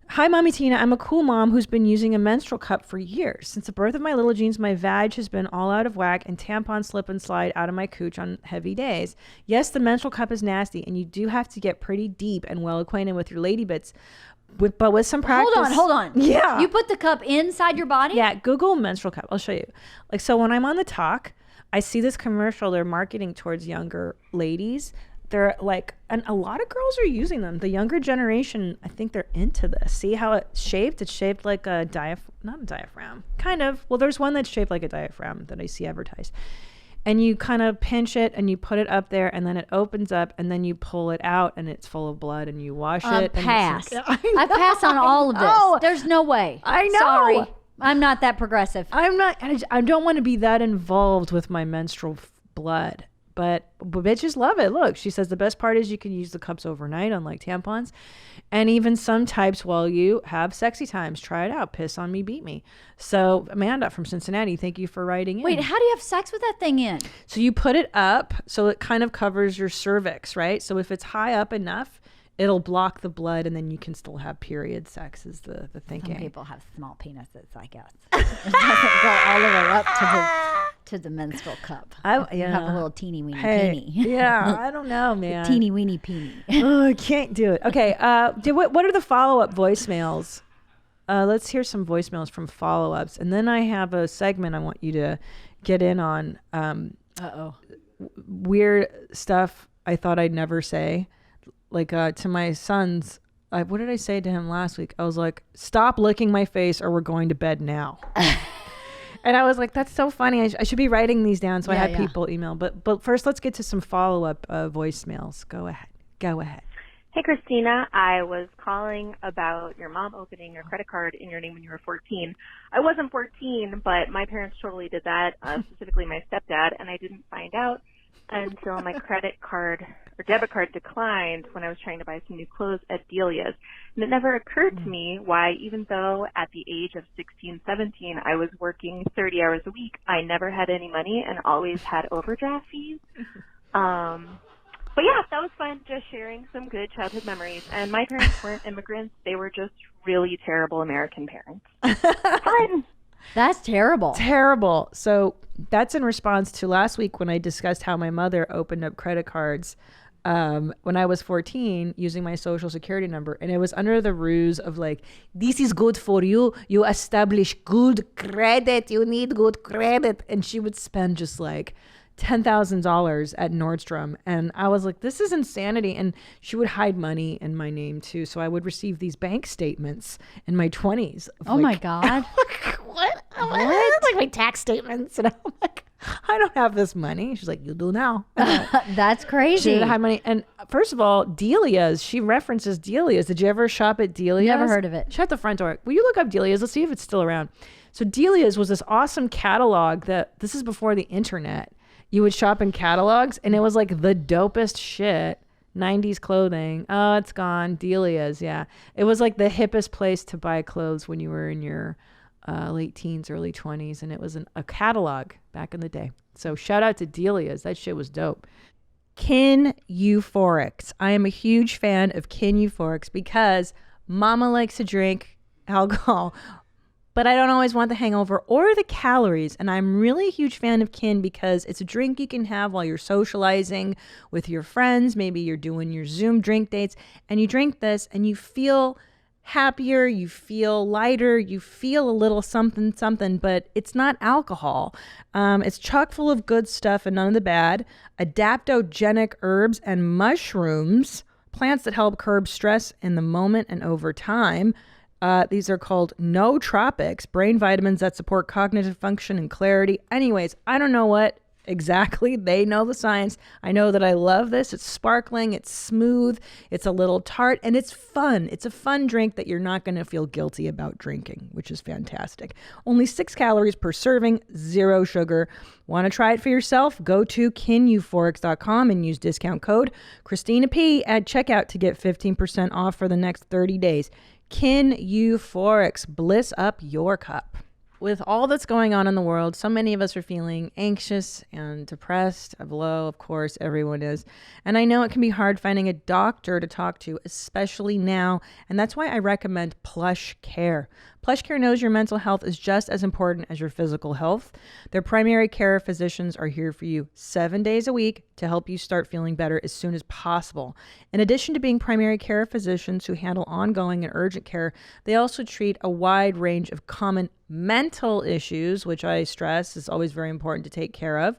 Hi, Mommy Tina. I'm a cool mom who's been using a menstrual cup for years. Since the birth of my little jeans, my vag has been all out of whack, and tampons slip and slide out of my cooch on heavy days. Yes, the menstrual cup is nasty, and you do have to get pretty deep and well acquainted with your lady bits. But with some practice. Hold on. Yeah. You put the cup inside your body? Yeah, Google menstrual cup. I'll show you. Like, so when I'm on the talk, I see this commercial. They're marketing towards younger ladies. They're like, and a lot of girls are using them. The younger generation, I think they're into this. See how it's shaped? It's shaped like a not a diaphragm. Kind of. Well, there's one that's shaped like a diaphragm that I see advertised. And you kind of pinch it and you put it up there, and then it opens up, and then you pull it out, and it's full of blood, and you wash it. and Pass. it's I pass on all of this. know. There's no way. I know. Sorry. I'm not that progressive. I'm not. I don't want to be that involved with my menstrual blood, but bitches love it. Look, she says the best part is you can use the cups overnight, unlike tampons, and even some types while you have sexy times. Try it out. Piss on me, beat me. So Amanda from Cincinnati, thank you for writing in. Wait, how do you have sex with that thing in? So you put it up so it kind of covers your cervix, right? So if it's high up enough, it'll block the blood, and then you can still have period sex is the thinking. Some people have small penises, I guess. It doesn't go all the way up to the menstrual cup. You have a little teeny weeny peeny. Yeah, I don't know, man. Teeny weeny peeny. Oh, I can't do it. Okay, what are the follow-up voicemails? Let's hear some voicemails from follow-ups, and then I have a segment I want you to get in on. Weird stuff I thought I'd never say. Like to my sons, what did I say to him last week? I was like, stop licking my face or we're going to bed now. And I was like, that's so funny. I should be writing these down so I had people email. But first, let's get to some follow-up voicemails. Go ahead. Hey, Christina. I was calling about your mom opening a credit card in your name when you were 14. I wasn't 14, but my parents totally did that, specifically my stepdad, and I didn't find out until my credit card or debit card declined when I was trying to buy some new clothes at Delia's. And it never occurred to me why, even though at the age of 16, 17, I was working 30 hours a week, I never had any money and always had overdraft fees. But yeah, that was fun, just sharing some good childhood memories. And my parents weren't immigrants. They were just really terrible American parents. Fun. That's terrible. Terrible. So that's in response to last week when I discussed how my mother opened up credit cards when I was 14 using my social security number. And it was under the ruse of like, this is good for you. You establish good credit. You need good credit. And she would spend just like $10,000 at Nordstrom. And I was like, this is insanity. And she would hide money in my name too. So I would receive these bank statements in my 20s. Oh my God. What? What? Like my tax statements. And I'm like, I don't have this money. She's like, you do now. That's crazy. She didn't have money. And first of all, Delia's, she references Delia's. Did you ever shop at Delia's? Never heard of it. Shut the front door. Will you look up Delia's? Let's see if it's still around. So Delia's was this awesome catalog that, this is before the internet. You would shop in catalogs and it was like the dopest shit. 90s clothing. Oh, it's gone. Delia's. Yeah. It was like the hippest place to buy clothes when you were in your late teens, early 20s. And it was a catalog back in the day. So shout out to Delia's. That shit was dope. Kin Euphorics. I am a huge fan of Kin Euphorics because mama likes to drink alcohol, but I don't always want the hangover or the calories. And I'm really a huge fan of Kin because it's a drink you can have while you're socializing with your friends. Maybe you're doing your Zoom drink dates and you drink this and you feel happier, you feel lighter, you feel a little something, but it's not alcohol. It's chock full of good stuff and none of the bad. Adaptogenic herbs and mushrooms, plants that help curb stress in the moment and over time. These are called nootropics, brain vitamins that support cognitive function and clarity. Anyways, I don't know what exactly. They know the science. I know that I love this. It's sparkling. It's smooth. It's a little tart and it's fun. It's a fun drink that you're not going to feel guilty about drinking, which is fantastic. Only 6 calories per serving, 0 sugar. Want to try it for yourself? Go to kineuphorics.com and use discount code Christina P at checkout to get 15% off for the next 30 days. Kin Euphorics, bliss up your cup. With all that's going on in the world, so many of us are feeling anxious and depressed. Below, of course, everyone is. And I know it can be hard finding a doctor to talk to, especially now. And that's why I recommend Plush Care. Plush Care knows your mental health is just as important as your physical health. Their primary care physicians are here for you 7 days a week to help you start feeling better as soon as possible. In addition to being primary care physicians who handle ongoing and urgent care, they also treat a wide range of common mental issues, which I stress is always very important to take care of.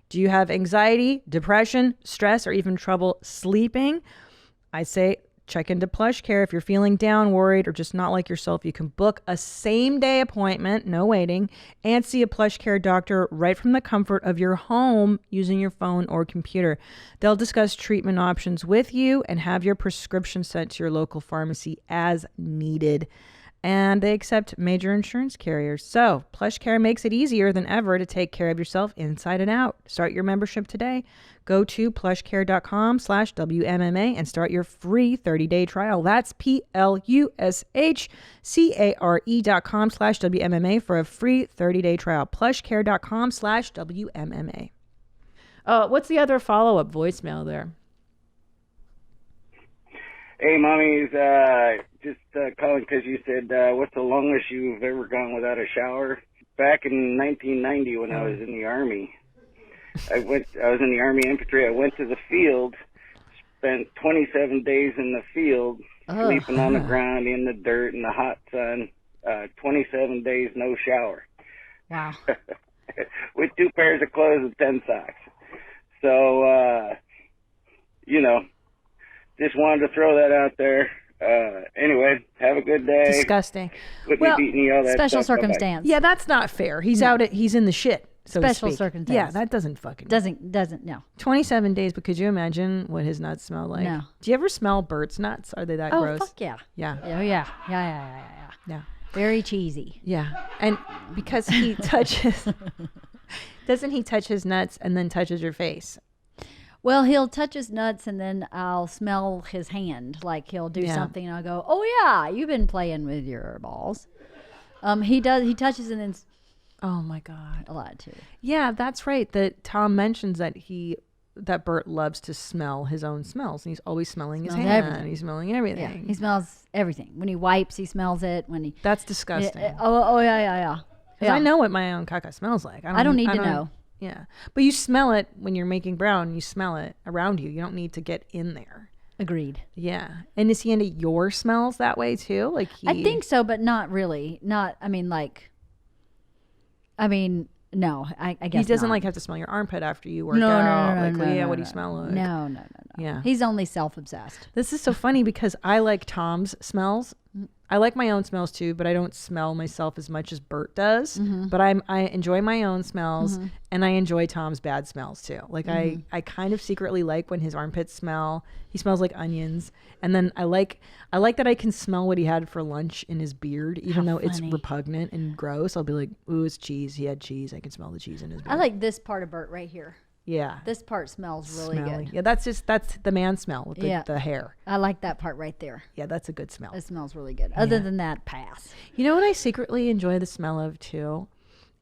Do you have anxiety, depression, stress, or even trouble sleeping? I say check into Plush Care. If you're feeling down, worried, or just not like yourself, you can book a same-day appointment, no waiting, and see a Plush Care doctor right from the comfort of your home using your phone or computer. They'll discuss treatment options with you and have your prescription sent to your local pharmacy as needed. And they accept major insurance carriers. So Plush Care makes it easier than ever to take care of yourself inside and out. Start your membership today. Go to plushcare.com/WMMA and start your free 30-day trial. That's plushcare.com/WMMA for a free 30-day trial. Plushcare.com/WMMA. What's the other follow-up voicemail there? Hey, mommies, just calling because you said, what's the longest you've ever gone without a shower? Back in 1990 when I was in the Army, I was in the Army infantry. I went to the field, spent 27 days in the field, sleeping on the ground, in the dirt, in the hot sun, 27 days, no shower. Wow. With 2 pairs of clothes and 10 socks. So, just wanted to throw that out there. Anyway, have a good day. Disgusting. Quit me beating you, all that special stuff. circumstance. Yeah, that's not fair. He's he's in the shit. so to Special speak. circumstance. Yeah, that doesn't fucking Doesn't no. 27 days, but could you imagine what his nuts smell like? No. Do you ever smell Bert's nuts? Are they that Oh, gross? fuck yeah. Yeah. Oh, yeah. Yeah. Very cheesy. Yeah. And because he touches, doesn't he touch his nuts and then touches your face? Well, he'll touch his nuts and then I'll smell his hand. Like he'll do something and I'll go, oh yeah, you've been playing with your balls. He touches and then Oh my God. a lot too. Yeah, that's right. That Tom mentions that Bert loves to smell his own smells, and he's always smelling his hand. everything. He's smelling everything. Yeah, he smells everything. When he wipes, he smells it. When he That's disgusting. yeah. 'Cause I know what my own caca smells like. I don't need to know. Yeah, but you smell it when you're making brown. You smell it around you. You don't need to get in there. Agreed. Yeah, and is he into your smells that way too? Like I think so, but not really. Not. No. I guess he doesn't not. like have to smell your armpit after you work No, out. no, like, no, yeah, no, what do you no. smell like? No. Yeah. He's only self-obsessed. This is so funny because I like Tom's smells. I like my own smells too, but I don't smell myself as much as Bert does. But I enjoy my own smells, and I enjoy Tom's bad smells too. Like I kind of secretly like when his armpits smell. He smells like onions, and then I like that I can smell what he had for lunch in his beard, even though it's repugnant and gross. I'll be like, ooh, it's cheese. He had cheese. I can smell the cheese in his beard. I like this part of Bert right here. Yeah. This part smells really Smelly. good. Yeah, that's the man smell with the hair. I like that part right there. Yeah, that's a good smell. It smells really good. Other than that, pass. You know what I secretly enjoy the smell of too?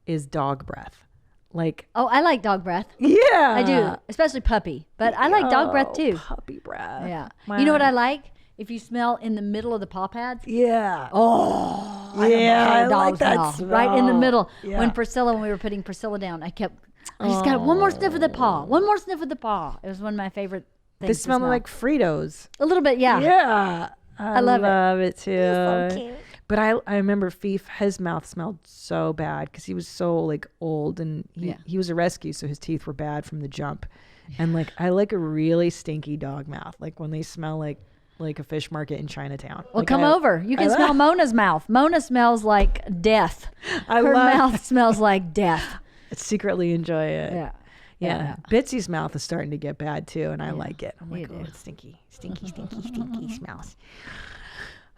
Is dog breath. Like, Oh, I like dog breath. yeah. I do, especially puppy. But I like dog breath too. Puppy breath. Yeah. You know what I like? If you smell in the middle of the paw pads. Yeah. Oh, Yeah, I I love like that dog smell. Right in the middle. Yeah. When we were putting Priscilla down, I just got one more sniff of the paw. One more sniff of the paw. It was one of my favorite things. They to smell like Fritos. a little bit, yeah. Yeah. I love it too. So cute. But I remember his mouth smelled so bad because he was so like old and he was a rescue, so his teeth were bad from the jump. And like I like a really stinky dog mouth, like when they smell like a fish market in Chinatown. Well, Like, come over. You can smell Mona's mouth. Mona smells like death. Her mouth smells like death. I secretly enjoy it. Yeah. Yeah. Bitsy's mouth is starting to get bad too, and I like it. I'm like, You oh, do. it's stinky smells.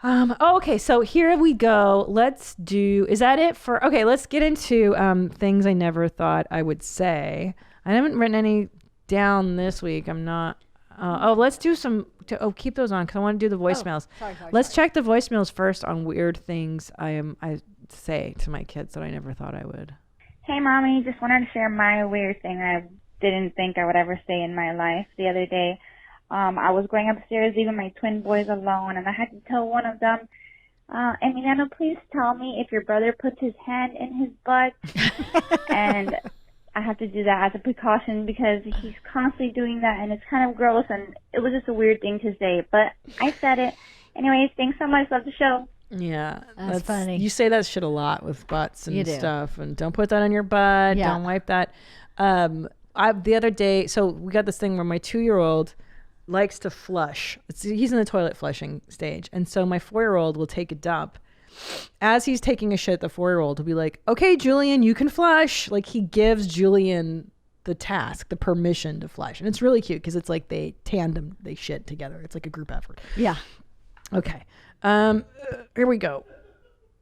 Okay, so here we go. Is that it for, okay, let's get into things I never thought I would say. I haven't written any down this week. I'm not, let's do keep those on because I want to do the voicemails. Let's check the voicemails first on weird things I say to my kids that I never thought I would. Hey, Mommy, just wanted to share my weird thing I didn't think I would ever say in my life. The other day, I was going upstairs leaving my twin boys alone, and I had to tell one of them, Emiliano, please tell me if your brother puts his hand in his butt. And I have to do that as a precaution because he's constantly doing that, and it's kind of gross, and it was just a weird thing to say. But I said it. Anyways, thanks so much. Love the show. Yeah, That's funny. You say that shit a lot with butts and You do. stuff, and don't put that on your butt. Yeah. Don't wipe that. The other day, so we got this thing where my 2-year-old likes to flush. He's in the toilet flushing stage, and so my 4-year-old will take a dump. As he's taking a shit, the 4-year-old will be like, "Okay, Julian, you can flush." Like he gives Julian the task, the permission to flush, and it's really cute because it's like they shit together. It's like a group effort. Yeah. Okay. Here we go.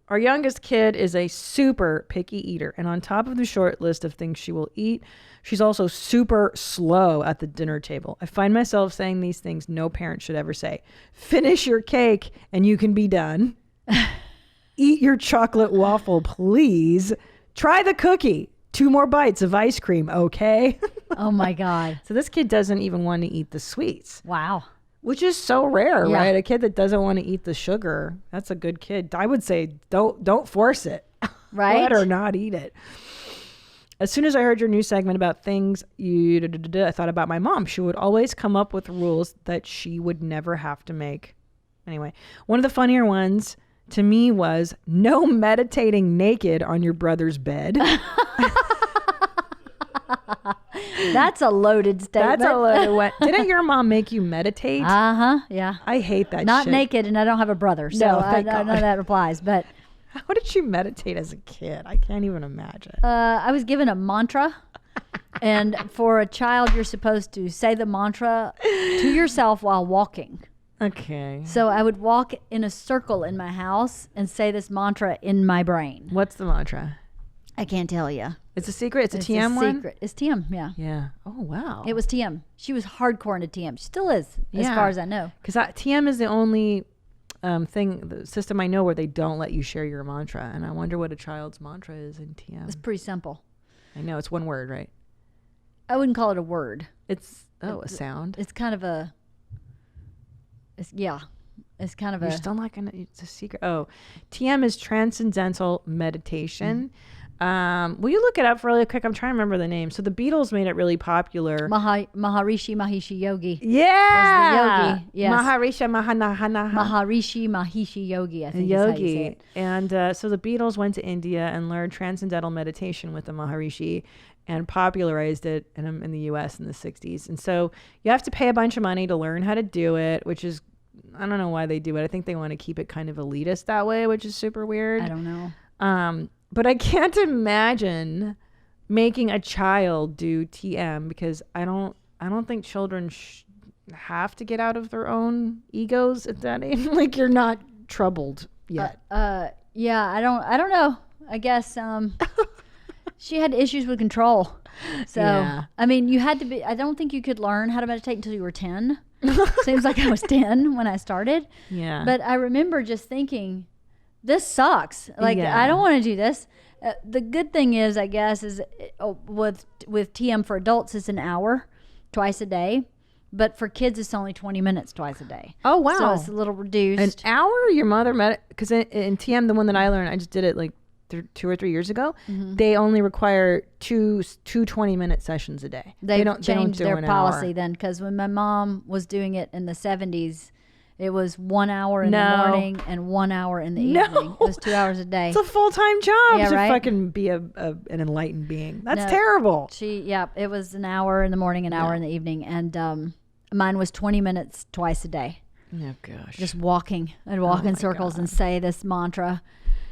Our youngest kid is a super picky eater, and on top of the short list of things she will eat, she's also super slow at the dinner table. I find myself saying these things no parent should ever say. Finish your cake and you can be done. Eat your chocolate waffle, please. Try the cookie. 2 more bites of ice cream, okay? Oh my God. So this kid doesn't even want to eat the sweets. Wow. Which is so rare, Yeah. right? A kid that doesn't want to eat the sugar, that's a good kid. I would say don't force it. Right? Let her not eat it. As soon as I heard your new segment about things I thought about my mom. She would always come up with rules that she would never have to make. Anyway, one of the funnier ones to me was no meditating naked on your brother's bed. That's a loaded statement. That's a loaded one. Didn't your mom make you meditate? Uh-huh. Yeah. I hate that Not shit. naked, and I don't have a brother, so No, I thank know God. that applies. But How did you meditate as a kid? I can't even imagine. I was given a mantra. And for a child, you're supposed to say the mantra to yourself while walking. Okay. So I would walk in a circle in my house and say this mantra in my brain. What's the mantra? I can't tell you. It's a secret? It's a TM one? Secret. It's TM, yeah. Yeah. Oh, wow. It was TM. She was hardcore into TM. She still is, as far as I know. Because TM is the only the system I know where they don't let you share your mantra. And I wonder what a child's mantra is in TM. It's pretty simple. I know. It's one word, right? I wouldn't call it a word. It's a sound. It's kind of a. It's kind of You're still not gonna. It's a secret. Oh, TM is Transcendental Meditation. Will you look it up really quick? I'm trying to remember the name. So the Beatles made it really popular. Maharishi Mahishi Yogi. Yeah, was the yogi. Yes. Maharishi Mahishi Yogi. I think yogi. is how you say it. And so the Beatles went to India and learned Transcendental Meditation with the Maharishi, and popularized it in the U.S. in the 60s. And so you have to pay a bunch of money to learn how to do it, which is, I don't know why they do it. I think they want to keep it kind of elitist that way, which is super weird. I don't know. But I can't imagine making a child do TM, because I don't think children have to get out of their own egos at that age. Like, you're not troubled yet. Yeah, I don't know. I guess she had issues with control. So, Yeah. I mean, you had to be, I don't think you could learn how to meditate until you were 10. Seems like I was 10 when I started. Yeah. But I remember just thinking, this sucks. Like, Yeah. I don't want to do this. The good thing is, I guess, is with TM for adults, it's an hour twice a day. But for kids, it's only 20 minutes twice a day. Oh, wow. So it's a little reduced. An hour? Your mother because in TM, the one that I learned, I just did it like 2 or 3 years ago. Mm-hmm. They only require two 20-minute sessions a day. They don't changed do their an policy hour. then, because when my mom was doing it in the 70s, it was 1 hour in the No. morning and 1 hour in the No. evening. It was 2 hours a day. It's a full-time job Yeah, to right? fucking be an enlightened being. That's No. terrible. It was an hour in the morning, an hour in the evening, and mine was 20 minutes twice a day. Oh, gosh. Just walking. I'd walk in my circles God. and say this mantra.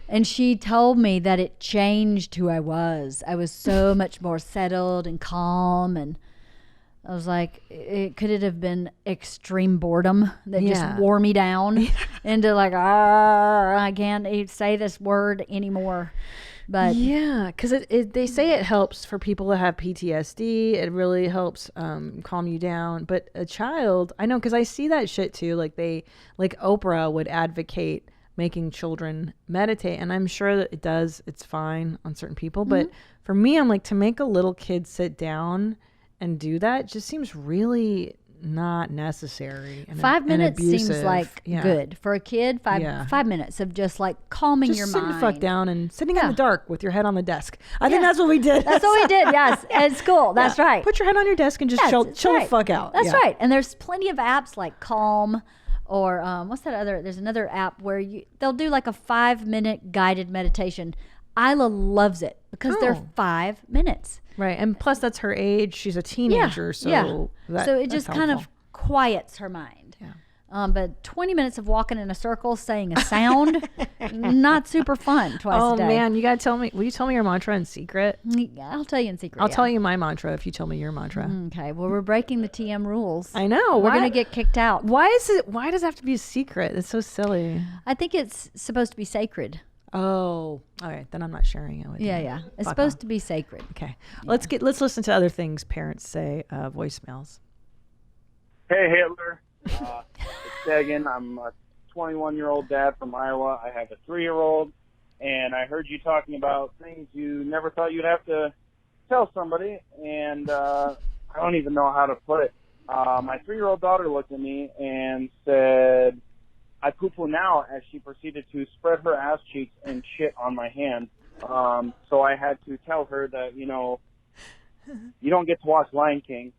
And she told me that it changed who I was. I was so much more settled and calm, and I was like, could it have been extreme boredom that just wore me down into like, I can't say this word anymore. But yeah, because they say it helps for people that have PTSD. It really helps calm you down. But a child, I know, because I see that shit too. Like Oprah would advocate making children meditate, and I'm sure that it does. It's fine on certain people, but for me, I'm like, to make a little kid sit down and do that just seems really not necessary. And 5 minutes seems abusive. like Yeah. good for a kid. 5 minutes of just like calming Just your sitting mind. the fuck down and sitting in Yeah. the dark with your head on the desk. I think that's what we did. That's what we did. Yes, at school. That's right. Put your head on your desk and just Yes, chill that's the right. fuck out. That's Yeah. right. And there's plenty of apps like Calm, or what's that other? There's another app where they'll do like a 5-minute guided meditation. Isla loves it because they're 5 minutes. Right, and plus that's her age. She's a teenager, so so it just kind of quiets her mind. Yeah. But 20 minutes of walking in a circle, saying a sound, not super fun twice a day. Oh man, you gotta tell me. Will you tell me your mantra in secret? I'll tell you in secret. I'll tell you my mantra if you tell me your mantra. Okay. Well, we're breaking the TM rules. I know. We're gonna get kicked out. Why does it have to be a secret? It's so silly. I think it's supposed to be sacred. Oh, all right. Then I'm not sharing it with you. Yeah. It's supposed to be sacred. Okay. Let's listen to other things parents say. Voicemails. Hey, Hitler. It's Dagan. I'm a 21-year-old dad from Iowa. I have a 3-year-old, and I heard you talking about things you never thought you'd have to tell somebody, and I don't even know how to put it. My 3-year-old daughter looked at me and said, I poo-poo now, as she proceeded to spread her ass cheeks and shit on my hand. So I had to tell her that, you don't get to watch Lion King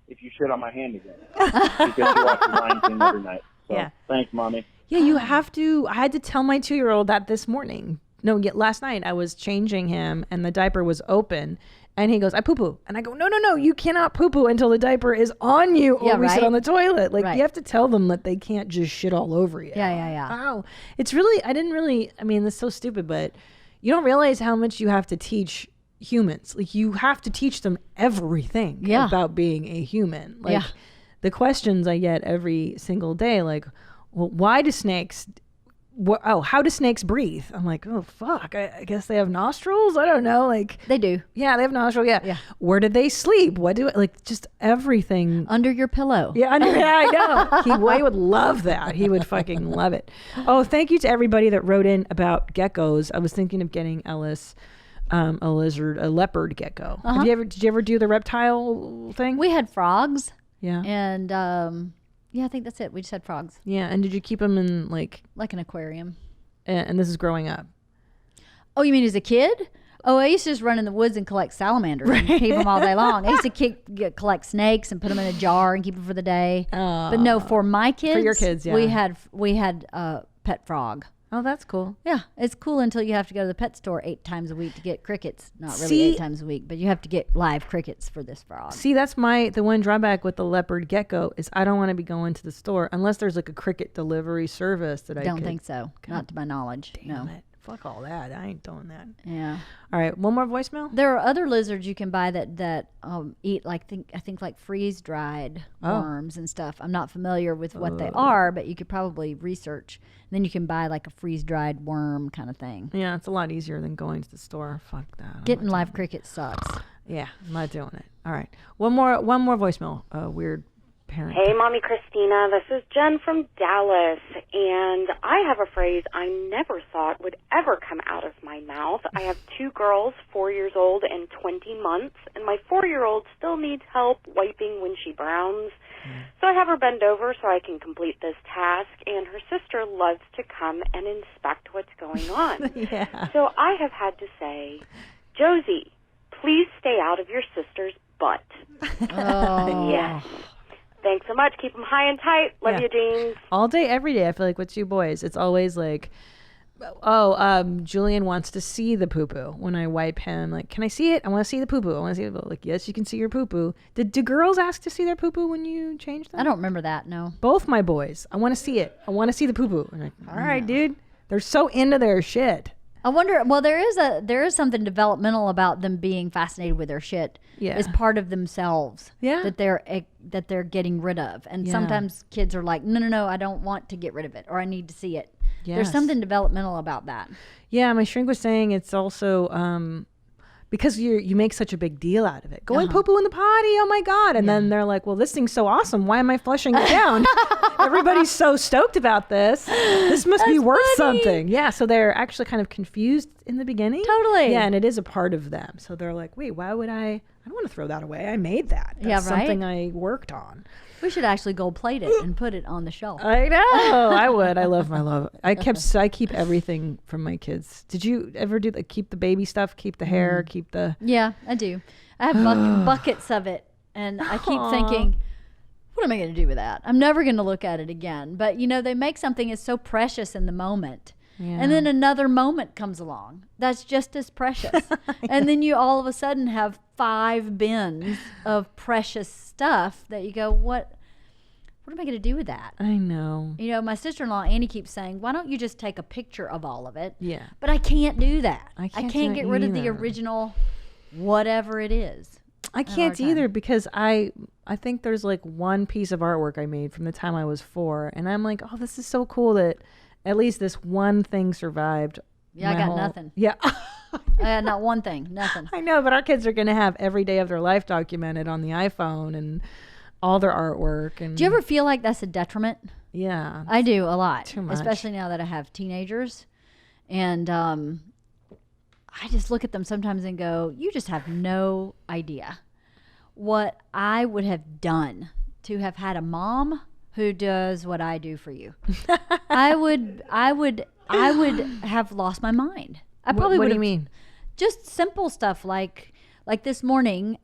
if you shit on my hand again. Because you watch Lion King every night. So Yeah. thanks, Mommy. Yeah, you have to. I had to tell my 2-year-old that this morning last night I was changing him and the diaper was open. And he goes, I poo-poo. And I go, no, you cannot poo-poo until the diaper is on you or we sit on the toilet. Like, you have to tell them that they can't just shit all over you. Yeah. Wow. It's really, I mean, it's so stupid, but you don't realize how much you have to teach humans. Like, you have to teach them everything about being a human. Like, the questions I get every single day, like, well, why do snakes... how do snakes breathe? I'm like, oh fuck, I guess they have nostrils. I don't know, like they do. Yeah, they have nostrils. Yeah. Where do they sleep? What do like just everything under your pillow? Yeah, I know. He would love that. He would fucking love it. Oh, thank you to everybody that wrote in about geckos. I was thinking of getting Ellis a leopard gecko. Did you ever do the reptile thing? We had frogs. Yeah, and yeah, I think that's it. We just had frogs. Yeah, and did you keep them in like an aquarium? And this is growing up. Oh, you mean as a kid? Oh, I used to just run in the woods and collect salamanders and keep them all day long. I used to collect snakes and put them in a jar and keep them for the day. But no, for my kids, for your kids, we had a pet frog. Oh, that's cool. Yeah, it's cool until you have to go to the pet store 8 times a week to get crickets. Not really 8 times a week, but you have to get live crickets for this frog. See, that's the one drawback with the leopard gecko is I don't want to be going to the store unless there's like a cricket delivery service that I don't think so. God, not to my knowledge. Damn it. Fuck all that. I ain't doing that. Yeah. All right. One more voicemail. There are other lizards you can buy that eat I think like freeze dried worms and stuff. I'm not familiar with what they are, but you could probably research. And then you can buy like a freeze dried worm kind of thing. Yeah, it's a lot easier than going to the store. Fuck that. Getting live crickets sucks. Yeah, I'm not doing it. All right. One more voicemail. Weird parent. Hey, Mommy Christina. This is Jen from Dallas, and I have a phrase I never thought would ever come out of my mouth. I have 2 girls, 4 years old and 20 months, and my 4-year-old still needs help wiping when she browns. So I have her bend over so I can complete this task, and her sister loves to come and inspect what's going on. So I have had to say, Josie, please stay out of your sister's butt. Oh. Yes. Thanks so much. Keep them high and tight. Love you, Jeans. All day, every day. I feel like with 2 boys, it's always like, Julian wants to see the poo-poo when I wipe him. Like, can I see it? I want to see the poo-poo. I want to see it. Like, yes, you can see your poo-poo. Do girls ask to see their poo-poo when you change them? I don't remember that, no. Both my boys. I want to see it. I want to see the poo-poo. I'm like, all right, dude. They're so into their shit. I wonder. Well, there is something developmental about them being fascinated with their shit. Yeah, as part of themselves. Yeah, that they're getting rid of. And sometimes kids are like, no, I don't want to get rid of it, or I need to see it. Yes. There's something developmental about that. Yeah, my shrink was saying it's also because you make such a big deal out of it. Go and poo-poo in the potty. Oh my God. And then they're like, well, this thing's so awesome. Why am I flushing it down? Everybody's so stoked about this. This must be worth something. Yeah. So they're actually kind of confused in the beginning. Totally. Yeah. And it is a part of them. So they're like, wait, why would I don't want to throw that away. I made that. That's something I worked on. We should actually gold plate it and put it on the shelf. I know. I would. I love my love. I keep everything from my kids. Did you ever do keep the baby stuff, keep the hair, keep the... Yeah, I do. I have buckets of it. And I keep thinking, what am I going to do with that? I'm never going to look at it again. But, they make something as so precious in the moment. Yeah. And then another moment comes along that's just as precious. And then you all of a sudden have 5 bins of precious stuff that you go, what am I going to do with that? I know. My sister-in-law, Annie, keeps saying, why don't you just take a picture of all of it? Yeah. But I can't do that. I can't get rid of the original whatever it is. I can't either because I think there's one piece of artwork I made from the time I was 4. And I'm like, oh, this is so cool that at least this one thing survived. Yeah, I got nothing. Yeah. Not one thing. Nothing. I know, but our kids are going to have every day of their life documented on the iPhone and all their artwork. And do you ever feel like that's a detriment? Yeah. I do a lot. Too much. Especially now that I have teenagers. And I just look at them sometimes and go, you just have no idea what I would have done to have had a mom who does what I do for you. I would have lost my mind. I probably would. What do you mean? Just simple stuff like this morning.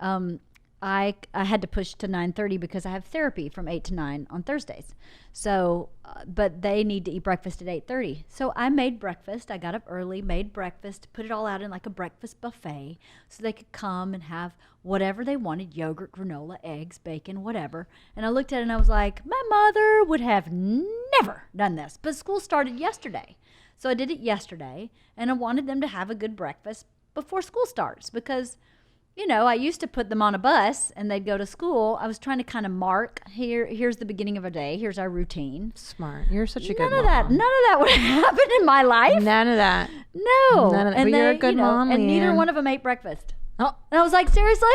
I had to push to 9:30 because I have therapy from 8 to 9 on Thursdays. So, but they need to eat breakfast at 8:30. So I made breakfast. I got up early, made breakfast, put it all out in like a breakfast buffet so they could come and have whatever they wanted, yogurt, granola, eggs, bacon, whatever. And I looked at it and I was like, my mother would have never done this. But school started yesterday. So I did it yesterday, and I wanted them to have a good breakfast before school starts because, you know, I used to put them on a bus and they'd go to school. I was trying to kind of mark, here's the beginning of a day. Here's our routine. Smart. You're such a good None of mom. that would happen in my life. None of that. No. None of that. And But you're a good mom, and neither LeeAnn. one of them ate breakfast. Oh. And I was like, seriously?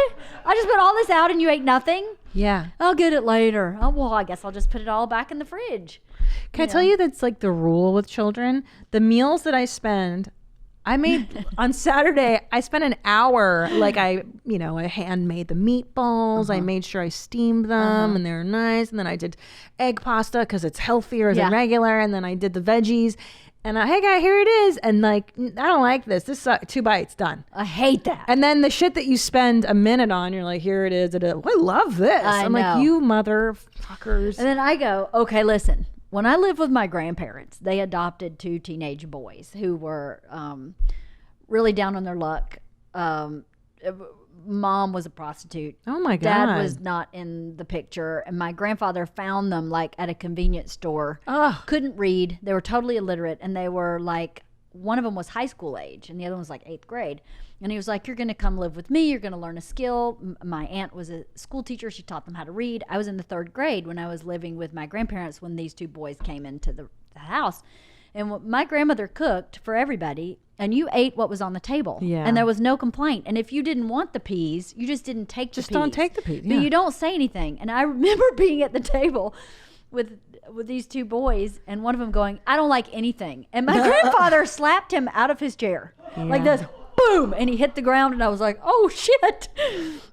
I just put all this out and you ate nothing? Yeah. I'll get it later. Oh, well, I guess I'll just put it all back in the fridge. Can I tell you that's like the rule with children? The meals that I spend, I made on Saturday, I spent an hour, like I hand made the meatballs. I made sure I steamed them and they were nice. And then I did egg pasta because it's healthier than regular. And then I did the veggies. And hey guy, here it is. And like, I don't like this. This sucks. 2 bites, done. I hate that. And then the shit that you spend a minute on, you're like, here it is. I love this. I'm know. like, you motherfuckers. And then I go, okay, listen. When I lived with my grandparents, they adopted 2 teenage boys who were really down on their luck. Mom was a prostitute. Oh my God. Dad was not in the picture. And my grandfather found them like at a convenience store. Couldn't read. They were totally illiterate. And they were like, one of them was high school age and the other one was like 8th grade. And he was like, you're going to come live with me. You're going to learn a skill. My aunt was a school teacher. She taught them how to read. I was in the 3rd grade when I was living with my grandparents when these 2 boys came into the house. And my grandmother cooked for everybody, and you ate what was on the table. Yeah. And there was no complaint. And if you didn't want the peas, you just didn't take the peas. Just don't take the peas. But you don't say anything. And I remember being at the table with these 2 boys, and one of them going, I don't like anything. And my grandfather slapped him out of his chair like this. Boom! And he hit the ground, and I was like, oh, shit.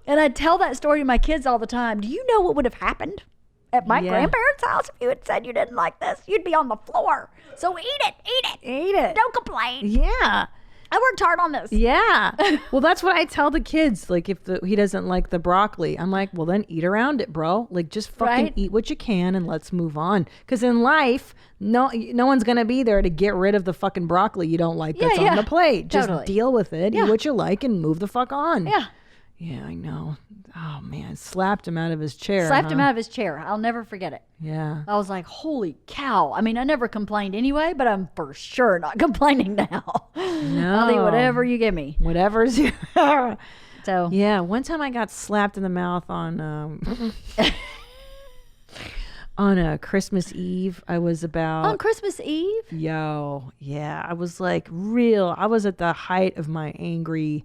And I tell that story to my kids all the time. Do you know what would have happened at my grandparents' house if you had said you didn't like this? You'd be on the floor. So eat it. Don't complain. Yeah. I worked hard on this. Yeah. Well, that's what I tell the kids. Like, if he doesn't like the broccoli, I'm like, well, then eat around it, bro. Like, just fucking eat what you can and let's move on. Because in life, no one's going to be there to get rid of the fucking broccoli you don't like that's on the plate. Just deal with it, eat what you like, and move the fuck on. Yeah. Yeah, I know. Oh, man. Slapped him out of his chair. Slapped him out of his chair. I'll never forget it. Yeah. I was like, holy cow. I mean, I never complained anyway, but I'm for sure not complaining now. No. I'll eat whatever you give me. Whatever's here. So. Yeah. One time I got slapped in the mouth on on a Christmas Eve. I was about... On Christmas Eve? Yo. Yeah. I was like I was at the height of my angry...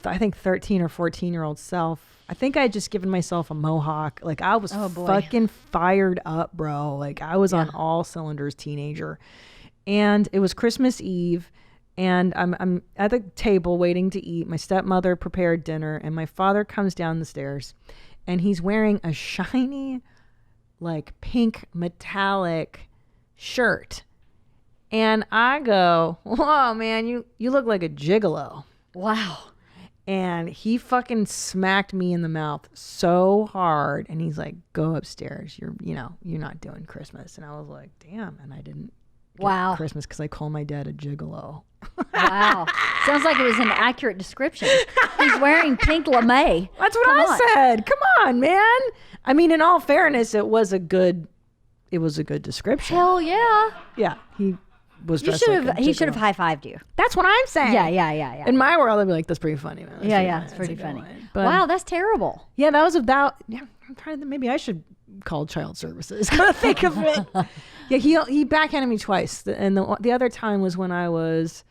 I think 13 or 14-year-old self. I think I had just given myself a mohawk. Like I was fucking fired up, bro. Like I was on all cylinders, teenager. And it was Christmas Eve, and I'm at the table waiting to eat. My stepmother prepared dinner, and my father comes down the stairs, and he's wearing a shiny, like pink metallic shirt. And I go, "Whoa, man, you look like a gigolo." Wow. And he fucking smacked me in the mouth so hard. And he's like, go upstairs. You're not doing Christmas. And I was like, damn. And I didn't get Christmas because I call my dad a gigolo. Wow. Sounds like it was an accurate description. He's wearing pink lame. That's what I said. Come on, man. I mean, in all fairness, it was a good description. Hell yeah. Yeah. He was dressed he should have high-fived you. That's what I'm saying. Yeah. In my world, I'd be like, that's pretty funny, man. It's pretty funny. But, wow, that's terrible. Yeah, that was about, I'm trying to, maybe I should call child services. Gotta think of it. Yeah, he backhanded me twice. And the other time was when I was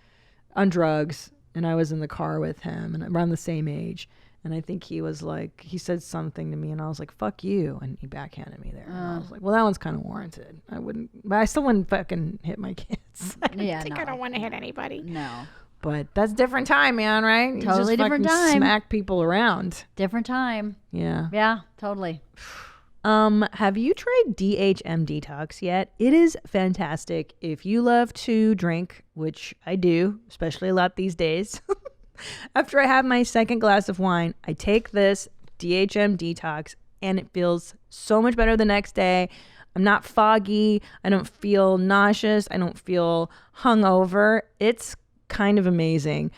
on drugs and I was in the car with him and around the same age. And I think he was like, he said something to me and I was like, fuck you. And he backhanded me there. And I was like, well, that one's kind of warranted. But I still wouldn't fucking hit my kids. I don't want to hit anybody. No. But that's a different time, man, right? Totally different time. Smack people around. Different time. Yeah. Yeah, totally. Have you tried Dhm Detox yet? It is fantastic. If you love to drink, which I do, especially a lot these days. After I have my second glass of wine, I take this DHM Detox, and it feels so much better the next day. I'm not foggy. I don't feel nauseous. I don't feel hungover. It's kind of amazing.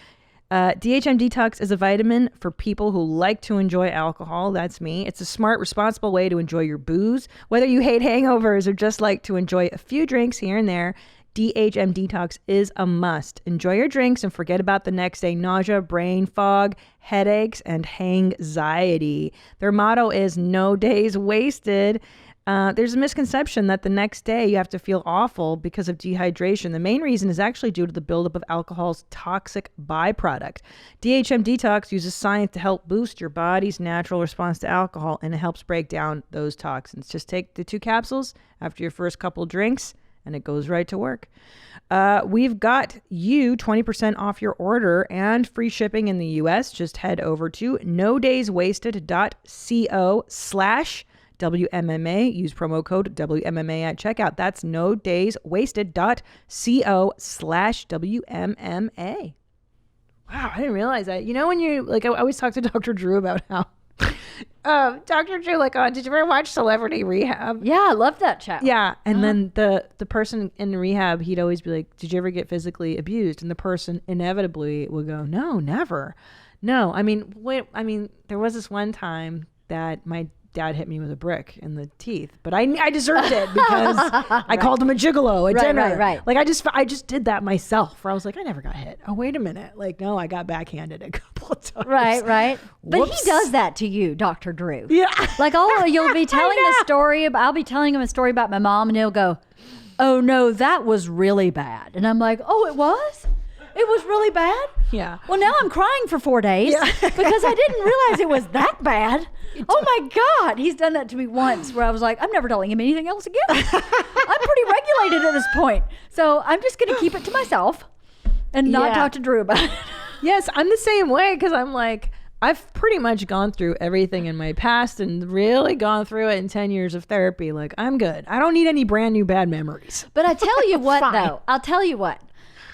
DHM Detox is a vitamin for people who like to enjoy alcohol. That's me. It's a smart, responsible way to enjoy your booze. Whether you hate hangovers or just like to enjoy a few drinks here and there, DHM Detox is a must. Enjoy your drinks and forget about the next day nausea, brain fog, headaches, and anxiety. Their motto is no days wasted. There's a misconception that the next day you have to feel awful because of dehydration. The main reason is actually due to the buildup of alcohol's toxic byproduct. DHM Detox uses science to help boost your body's natural response to alcohol, and it helps break down those toxins. Just take the 2 capsules after your first couple drinks, and it goes right to work. We've got you 20% off your order and free shipping in the U.S. Just head over to nodayswasted.co/WMMA. Use promo code WMMA at checkout. That's nodayswasted.co/WMMA. Wow, I didn't realize that. You know, when you, like, I always talk to Dr. Drew about how, Dr. Drew, like, did you ever watch Celebrity Rehab? Yeah, I love that show. Yeah, and then the person in rehab, he'd always be like, did you ever get physically abused? And the person inevitably would go, no, never. No, I mean, there was this one time that my dad hit me with a brick in the teeth, but I deserved it because I called him a gigolo at dinner. Right. Like I just did that myself, where I was like, I never got hit. Oh, wait a minute. Like, no, I got backhanded a couple of times. Right. But Whoops. he does that to you, Dr. Drew. Yeah. Like, you'll be telling the story. I'll be telling him a story about my mom, and he'll go, oh no, that was really bad. And I'm like, oh, it was? It was really bad? Yeah. Well, now I'm crying for 4 days because I didn't realize it was that bad. Oh my God. He's done that to me once where I was like, I'm never telling him anything else again. I'm pretty regulated at this point. So I'm just going to keep it to myself and not talk to Drew about it. Yes, I'm the same way because I'm like, I've pretty much gone through everything in my past and really gone through it in 10 years of therapy. Like, I'm good. I don't need any brand new bad memories. But I tell you what, though. I'll tell you what.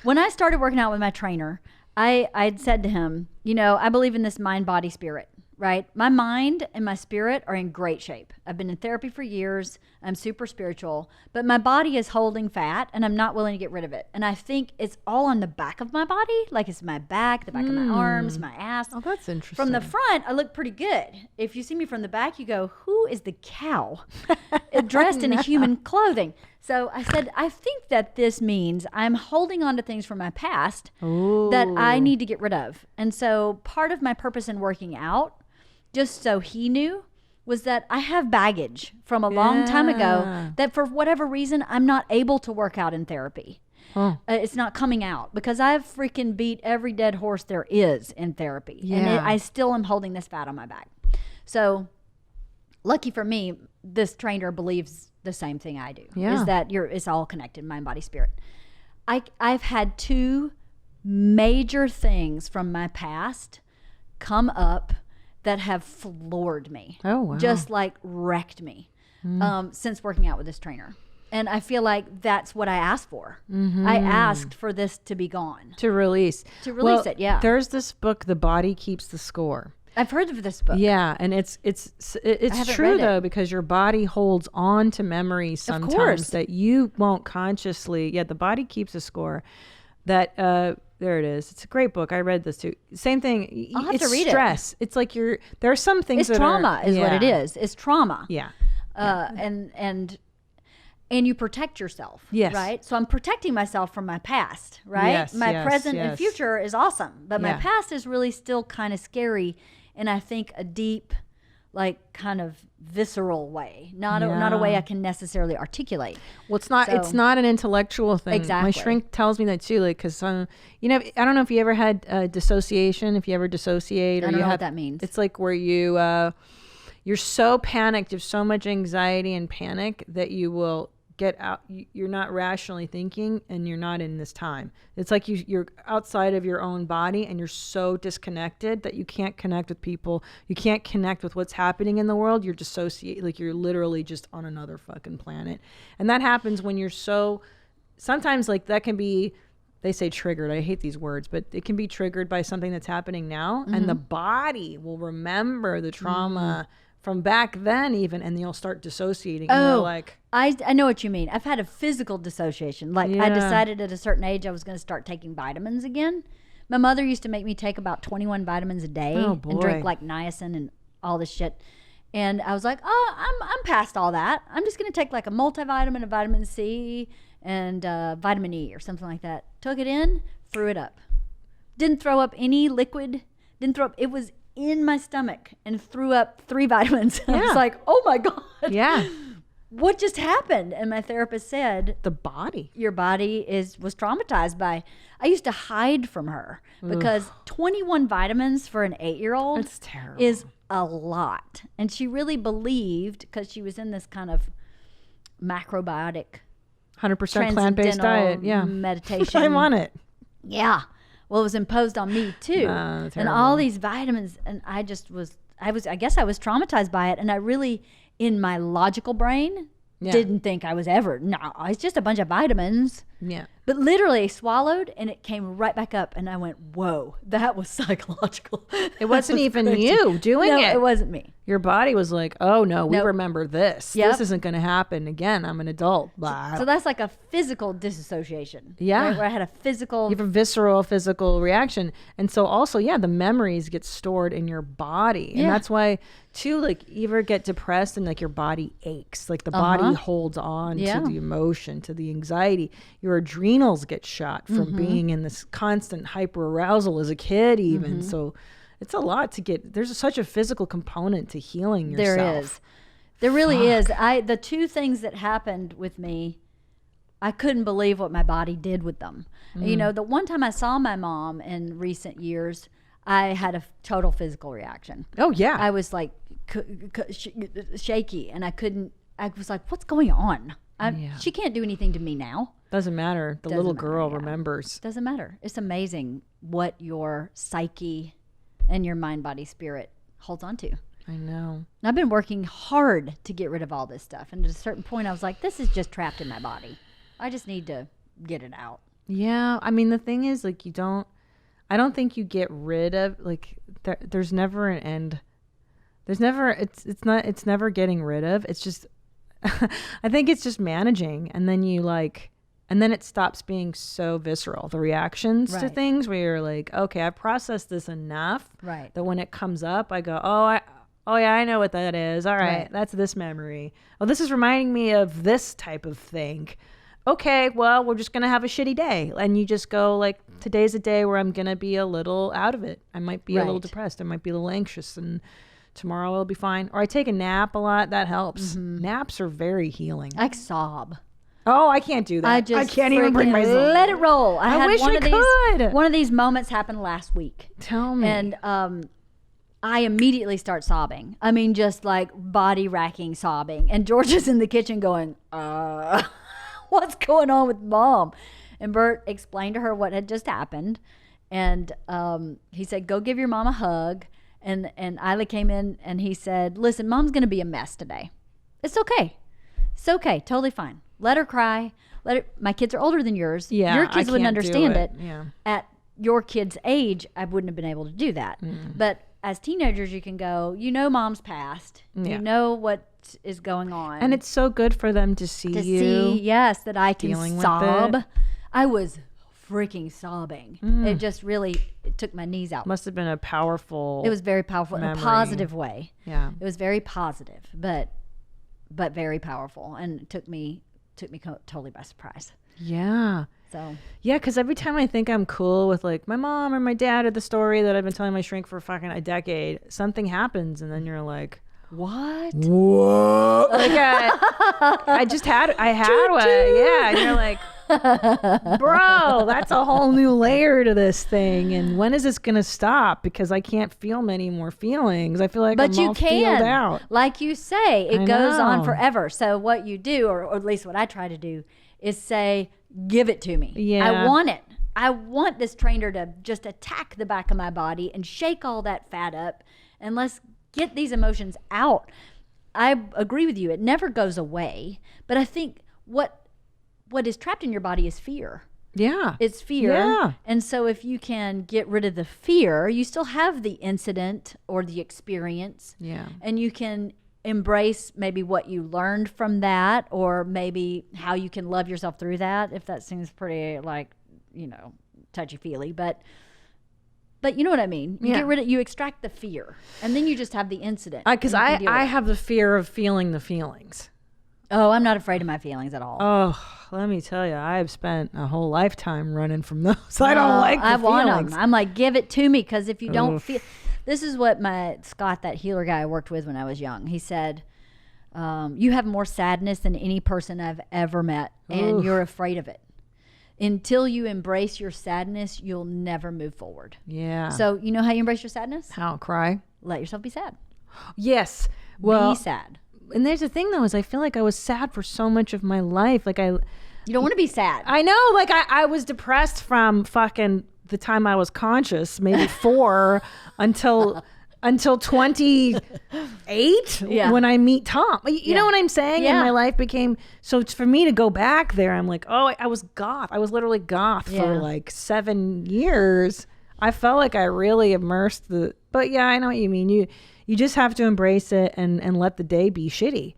When I started working out with my trainer, I'd said to him, you know, I believe in this mind, body, spirit, right? My mind and my spirit are in great shape. I've been in therapy for years. I'm super spiritual, but my body is holding fat and I'm not willing to get rid of it. And I think it's all on the back of my body. Like it's my back, the back of my arms, my ass. Oh, that's interesting. From the front, I look pretty good. If you see me from the back, you go, who is the cow dressed in a human clothing? So I said, I think that this means I'm holding on to things from my past that I need to get rid of. And so part of my purpose in working out, just so he knew, was that I have baggage from a long time ago that for whatever reason, I'm not able to work out in therapy. It's not coming out because I've freaking beat every dead horse there is in therapy. Yeah. And I still am holding this fat on my back. So lucky for me, this trainer believes the same thing I do. Is that it's all connected, mind, body, spirit. I've had 2 major things from my past come up that have floored me. Oh, wow. Just like wrecked me since working out with this trainer. And I feel like that's what I asked for. I asked for this to be gone. To release. Well, it, yeah. There's this book, The Body Keeps the Score. I've heard of this book. Yeah, and it's true though, because your body holds on to memories sometimes that you won't consciously. Yeah, the body keeps a score. That there it is. It's a great book. I read this too. Same thing. I'll have it's to read stress. There are some things. It's trauma, is what it is. It's trauma. Yeah. And you protect yourself. Yes. Right. So I'm protecting myself from my past. Right. Yes, my present and future is awesome, but my past is really still kind of scary. And I think a deep, like kind of visceral way, not a way I can necessarily articulate. Well, it's not an intellectual thing. Exactly. My shrink tells me that too, like, cause I don't know if you ever had dissociation, if you ever dissociate, or I don't you know have, what that means. It's like where you're so panicked, you have so much anxiety and panic that you will get out. You're not rationally thinking, and you're not in this time. It's like you're outside of your own body, and you're so disconnected that you can't connect with people. You can't connect with what's happening in the world. You're dissociated, like you're literally just on another fucking planet. And that happens when you're so. Sometimes like that can be they say triggered. I hate these words, but it can be triggered by something that's happening now, and the body will remember the trauma from back then even, and you'll start dissociating. And you're like, I know what you mean. I've had a physical dissociation. Like I decided at a certain age I was going to start taking vitamins again. My mother used to make me take about 21 vitamins a day and drink like niacin and all this shit. And I was like, oh, I'm past all that. I'm just going to take like a multivitamin, a vitamin C, and vitamin E or something like that. Took it in, threw it up. Didn't throw up any liquid. Didn't throw up. It was in my stomach and threw up 3 vitamins. I was like, oh my God. Yeah. What just happened? And my therapist said, the body. Your body was traumatized by. I used to hide from her because 21 vitamins for an 8-year-old That's terrible. is a lot. And she really believed, because she was in this kind of macrobiotic 100% plant-based diet. Yeah. Meditation. I'm on it. Yeah. Well, it was imposed on me too. And all these vitamins, and I guess I was traumatized by it. And I really, in my logical brain, didn't think I was ever, no, it's just a bunch of vitamins. Yeah. But literally swallowed and it came right back up and I went, whoa, that was psychological. It wasn't even you doing it. No, it wasn't me. Your body was like, oh no, we remember this. Yep. This isn't going to happen again. I'm an adult. So that's like a physical disassociation. Yeah. Right? Where I had a physical. You have a visceral physical reaction. And so also, the memories get stored in your body. And that's why too, like you ever get depressed and like your body aches, like the body holds on to the emotion, to the anxiety. Your adrenals get shot from being in this constant hyperarousal as a kid even. So it's a lot to get. There's such a physical component to healing yourself. There is. There really is. The 2 things that happened with me, I couldn't believe what my body did with them. You know, the one time I saw my mom in recent years, I had a total physical reaction. Oh yeah. I was like shaky and I was like, what's going on? She can't do anything to me now. Doesn't matter. The little girl remembers. Doesn't matter. It's amazing what your psyche and your mind, body, spirit holds on to. I know. And I've been working hard to get rid of all this stuff. And at a certain point, I was like, this is just trapped in my body. I just need to get it out. Yeah. I mean, the thing is, like, I don't think you get rid of, like, there's never an end. There's never, it's never getting rid of. It's just, I think it's just managing. And then and then it stops being so visceral. The reactions to things where you're like, okay, I've processed this enough that when it comes up, I go, oh yeah, I know what that is. All right, that's this memory. Oh, this is reminding me of this type of thing. Okay, well, we're just going to have a shitty day. And you just go like, today's a day where I'm going to be a little out of it. I might be a little depressed. I might be a little anxious, and tomorrow I'll be fine. Or I take a nap a lot. That helps. Naps are very healing. I sob. Oh, I can't do that. I can't even bring myself. Let it roll. I wish I could. One of these moments happened last week. Tell me. And I immediately start sobbing. I mean, just like body racking sobbing. And George is in the kitchen going, what's going on with Mom? And Bert explained to her what had just happened. And he said, go give your mom a hug. And Isla came in and he said, listen, Mom's going to be a mess today. It's okay. It's okay. Totally fine. Let her cry. My kids are older than yours. Yeah, your kids wouldn't understand it. Yeah. At your kid's age, I wouldn't have been able to do that. But as teenagers, you can go, Mom's passed. Yeah. You know what is going on. And it's so good for them to see you. Yes, that I can dealing sob. with it. I was freaking sobbing. It just really took my knees out. Must have been a powerful. It was very powerful memory. in a positive way. Yeah. It was very positive, but very powerful, and it took me totally by surprise. Yeah. So. Yeah, because every time I think I'm cool with like my mom or my dad or the story that I've been telling my shrink for fucking a decade, something happens, and then you're like, what? Like I had one. Yeah, and you're like, bro, that's a whole new layer to this thing. And when is this gonna stop? Because I can't feel many more feelings. I feel like I'm all feeled out. Like you say, it I goes on know. forever. So what you do, or at least what I try to do, is say, give it to me. Yeah. I want it. I want this trainer to just attack the back of my body and shake all that fat up, and let's get these emotions out. I agree with you. It never goes away. But I think what is trapped in your body is fear. Yeah. It's fear. Yeah. And so if you can get rid of the fear, you still have the incident or the experience. Yeah. And you can embrace maybe what you learned from that, or maybe how you can love yourself through that, if that seems pretty like, touchy-feely. But you know what I mean? You get rid of, you extract the fear, and then you just have the incident. Because I have the fear of feeling the feelings. Oh, I'm not afraid of my feelings at all. Oh, let me tell you, I have spent a whole lifetime running from those. I don't like the I want feelings. them. I'm like, give it to me, because if you don't feel... This is what Scott, that healer guy I worked with when I was young, he said, you have more sadness than any person I've ever met, and you're afraid of it. Until you embrace your sadness, you'll never move forward. Yeah. So you know how you embrace your sadness? How? Cry? Let yourself be sad. Yes. Well, be sad. And there's the thing, though, is I feel like I was sad for so much of my life. Like You don't want to be sad. I know. Like I was depressed from fucking the time I was conscious, maybe 4 until 28 when I meet Tom. You know what I'm saying? Yeah. And my life became, so it's for me to go back there, I'm like, oh, I was goth. I was literally goth for like 7 years. I felt like I really immersed but yeah, I know what you mean. You just have to embrace it and let the day be shitty.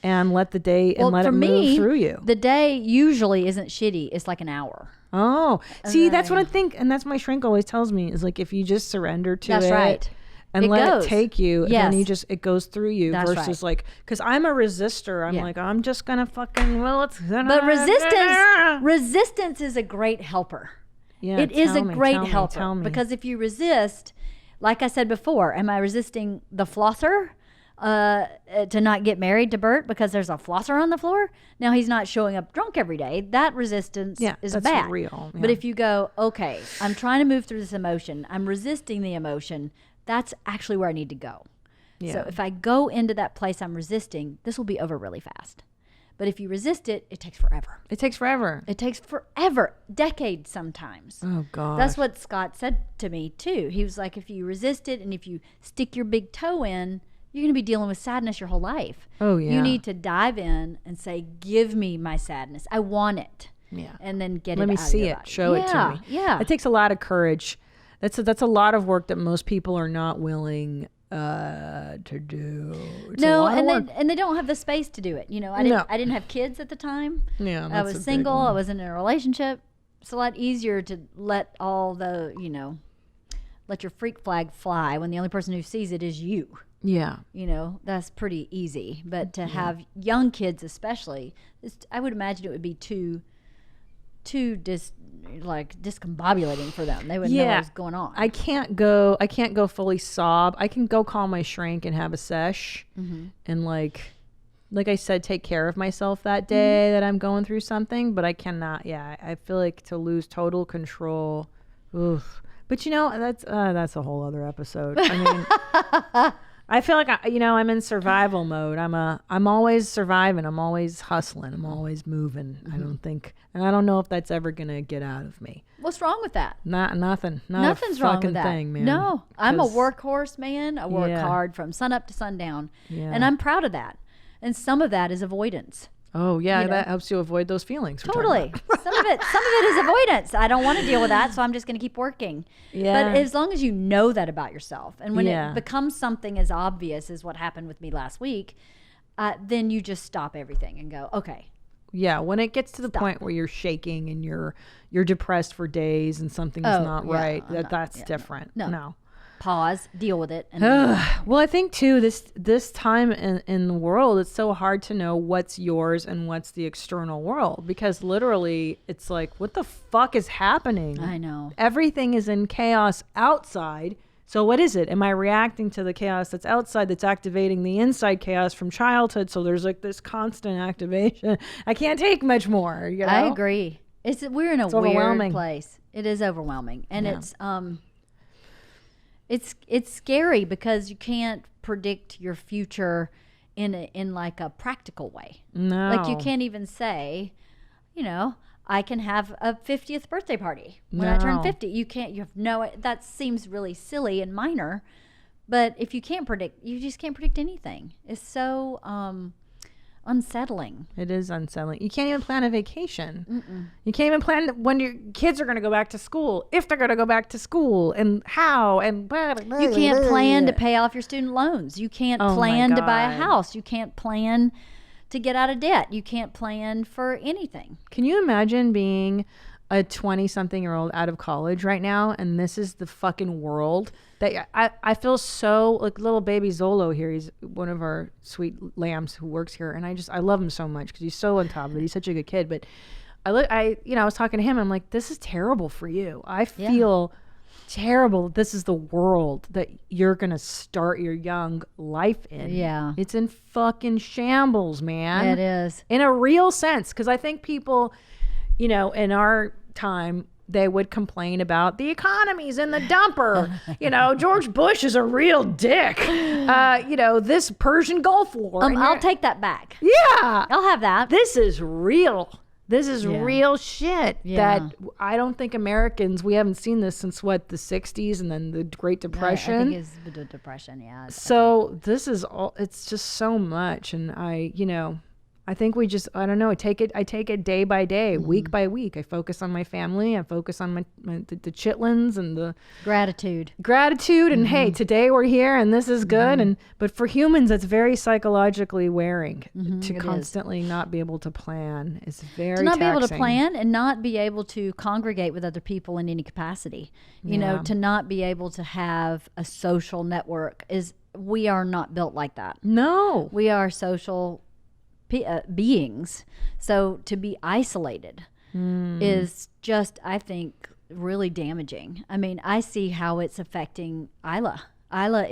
And let the day and let it move through you. The day usually isn't shitty. It's like an hour. Oh, see, that's what I think. And that's my shrink always tells me, is like, if you just surrender to it. Right. And it let goes. it take you, Yes. and then it goes through you. That's versus like, because I'm a resistor. I'm like, I'm just gonna fucking, But resistance is a great helper. Yeah, it is a tell me, great tell me, helper. tell me. Because if you resist, like I said before, am I resisting the flosser to not get married to Bert because there's a flosser on the floor? Now he's not showing up drunk every day. That resistance is that's bad. real. Yeah. But if you go, okay, I'm trying to move through this emotion, I'm resisting the emotion, that's actually where I need to go. Yeah. So if I go into that place I'm resisting, this will be over really fast. But if you resist it, it takes forever. It takes forever. It takes forever, decades sometimes. Oh, God. That's what Scott said to me, too. He was like, if you resist it and if you stick your big toe in, you're going to be dealing with sadness your whole life. Oh, yeah. You need to dive in and say, give me my sadness. I want it. Yeah. And then get Let it me out see of your it. body. Show it to me. Yeah. It takes a lot of courage. That's a lot of work that most people are not willing to do. It's a No, lot of work. and they don't have the space to do it. You know, I didn't have kids at the time. Yeah, I that's a was big single. one. I wasn't in a relationship. It's a lot easier to let all the, let your freak flag fly when the only person who sees it is you. Yeah. That's pretty easy. But to have young kids especially, I would imagine it would be too discombobulating for them. They wouldn't know what was going on. I can't go fully sob. I can go call my shrink and have a sesh and like I said, take care of myself that day that I'm going through something, but I cannot. Yeah. I feel like to lose total control. Oof. But that's a whole other episode. I mean, I feel like I'm in survival mode. I'm always surviving. I'm always hustling. I'm always moving. I don't know if that's ever gonna get out of me. What's wrong with that? Nothing. Nothing's a wrong fucking with that. thing, man. No, I'm a 'Cause- workhorse, man. I work hard from sun up to sundown, Yeah. and I'm proud of that. And some of that is avoidance. Oh yeah, You know? that helps you avoid those feelings. we're talking Totally. some of it is avoidance. I don't want to deal with that, so I'm just going to keep working. Yeah. But as long as you know that about yourself, and when Yeah. it becomes something as obvious as what happened with me last week, then you just stop everything and go, okay. Yeah, when it gets to the point where you're shaking and you're depressed for days and something's not right, that's different. No. Pause, deal with it. And Well, I think too this time in the world, it's so hard to know what's yours and what's the external world, because literally it's like, what the fuck is happening? I know. Everything is in chaos outside. So what is it? Am I reacting to the chaos that's outside that's activating the inside chaos from childhood? So there's like this constant activation. I can't take much more. I agree. We're in a weird overwhelming place. It is overwhelming, and it's scary because you can't predict your future in like a practical way. No. Like you can't even say, I can have a 50th birthday party when I turn 50. You can't, that seems really silly and minor, but if you can't predict, you just can't predict anything. It's so unsettling. It is unsettling. You can't even plan a vacation. You can't even plan when your kids are going to go back to school, if they're going to go back to school, and how, and blah, blah, blah, You can't blah, plan blah. to pay off your student loans. You can't Oh my plan to buy a God. house. You can't plan to get out of debt. You can't plan for anything. Can you imagine being a 20-something-year-old out of college right now, and this is the fucking world that I feel so like little baby Zolo here. He's one of our sweet lambs who works here, and I love him so much because he's so on top of it. He's such a good kid. But I was talking to him. I'm like, this is terrible for you. I feel terrible. This is the world that you're gonna start your young life in. Yeah. It's in fucking shambles, man. It is. In a real sense, because I think people, in our time, they would complain about the economy's in the dumper. George Bush is a real dick. This Persian Gulf War. I'll take that back. Yeah. I'll have that. This is real. This is real shit that I don't think Americans, we haven't seen this since the 60s and then the Great Depression. I think it's the Depression, yeah. So this is all, it's just so much. And I think we just, I don't know, I take it day by day, week by week. I focus on my family. I focus on the chitlins and the gratitude. And hey, today we're here and this is good. But for humans, it's very psychologically wearing to constantly not be able to plan. It's very to not taxing. be able to plan and not be able to congregate with other people in any capacity. To not be able to have a social network we are not built like that. No. We are social beings. So to be isolated is just, I think, really damaging. I mean, I see how it's affecting Isla. Isla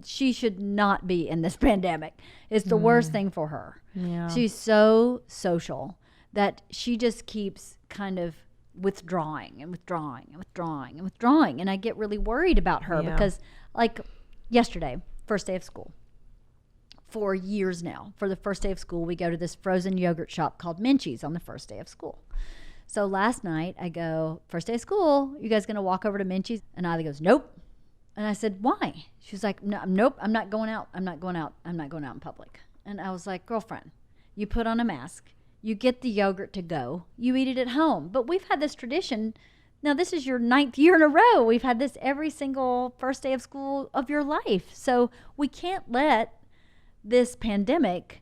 she should not be in this pandemic. It's the worst thing for her. Yeah. She's so social that she just keeps kind of withdrawing. And I get really worried about her because, like yesterday, first day of school. For years now, for the first day of school, we go to this frozen yogurt shop called Minchie's on the first day of school. So last night I go, first day of school, you guys gonna walk over to Minchie's? And Isla goes, nope. And I said, why? She was like, no, nope, I'm not going out in public. And I was like, girlfriend, you put on a mask, you get the yogurt to go, you eat it at home. But we've had this tradition. Now, this is your 9th year in a row. We've had this every single first day of school of your life. So we can't let this pandemic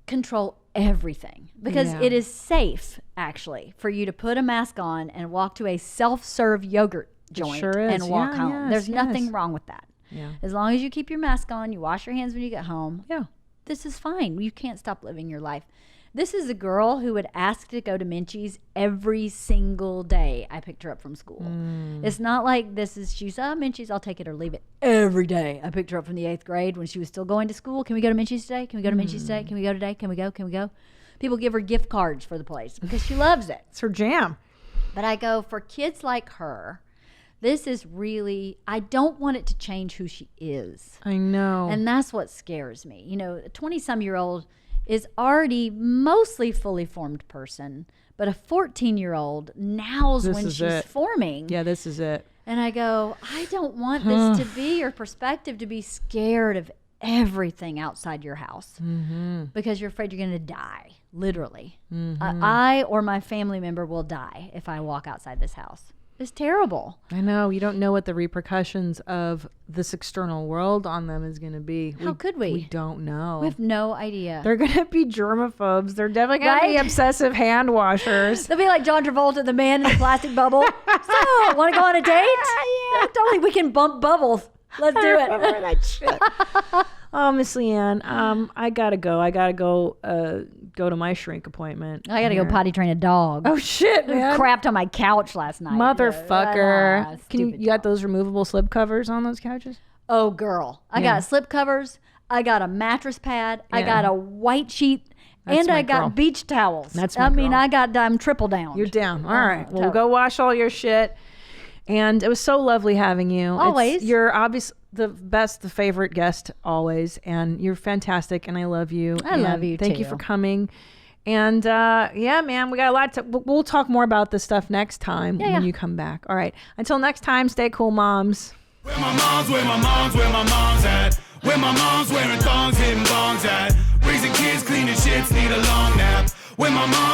control everything because it is safe actually for you to put a mask on and walk to a self-serve yogurt joint and walk home. There's nothing wrong with that. As long as you keep your mask on, you wash your hands when you get home. This is fine. You can't stop living your life. This is a girl who would ask to go to Minchie's every single day I picked her up from school. It's not like she's, Minchie's, I'll take it or leave it. Every day I picked her up from the 8th grade when she was still going to school. Can we go to Minchie's today? Can we go to Minchie's today? Can we go today? Can we go? People give her gift cards for the place because she loves it. It's her jam. But I go, for kids like her, this is really, I don't want it to change who she is. I know. And that's what scares me. A 20-some-year-old is already mostly fully formed person, but a 14-year-old now's when she's forming. Yeah, this is it. And I go, I don't want this to be your perspective, to be scared of everything outside your house because you're afraid you're going to die, literally. I or my family member will die if I walk outside this house. It's terrible. I know. You don't know what the repercussions of this external world on them is going to be. How could we? We don't know. We have no idea. They're going to be germaphobes. They're definitely going to be obsessive hand washers. They'll be like John Travolta, the man in the plastic bubble. So, want to go on a date? Yeah. Totally, we can bump bubbles. Let's do it. Remember that shit. Oh, Miss LeeAnn, I gotta go. I gotta go to my shrink appointment. I gotta go potty train a dog. Oh shit, man! Crapped on my couch last night. Motherfucker! You got those removable slip covers on those couches? Oh, girl, I got slip covers. I got a mattress pad. I got a white sheet. And I got beach towels. I'm triple down. You're down. All right. Well, we'll go wash all your shit. And it was so lovely having you. Always. You're obviously the best, the favorite guest always. And you're fantastic. And I love you. I love you too. Thank you for coming. And yeah, man, we got a lot to, we'll talk more about this stuff next time when you come back. All right. Until next time, stay cool, moms. Where my mom's at? Where my mom's wearing thongs, hitting bongs at. Raising kids, cleaning shits, need a long nap. Where my mom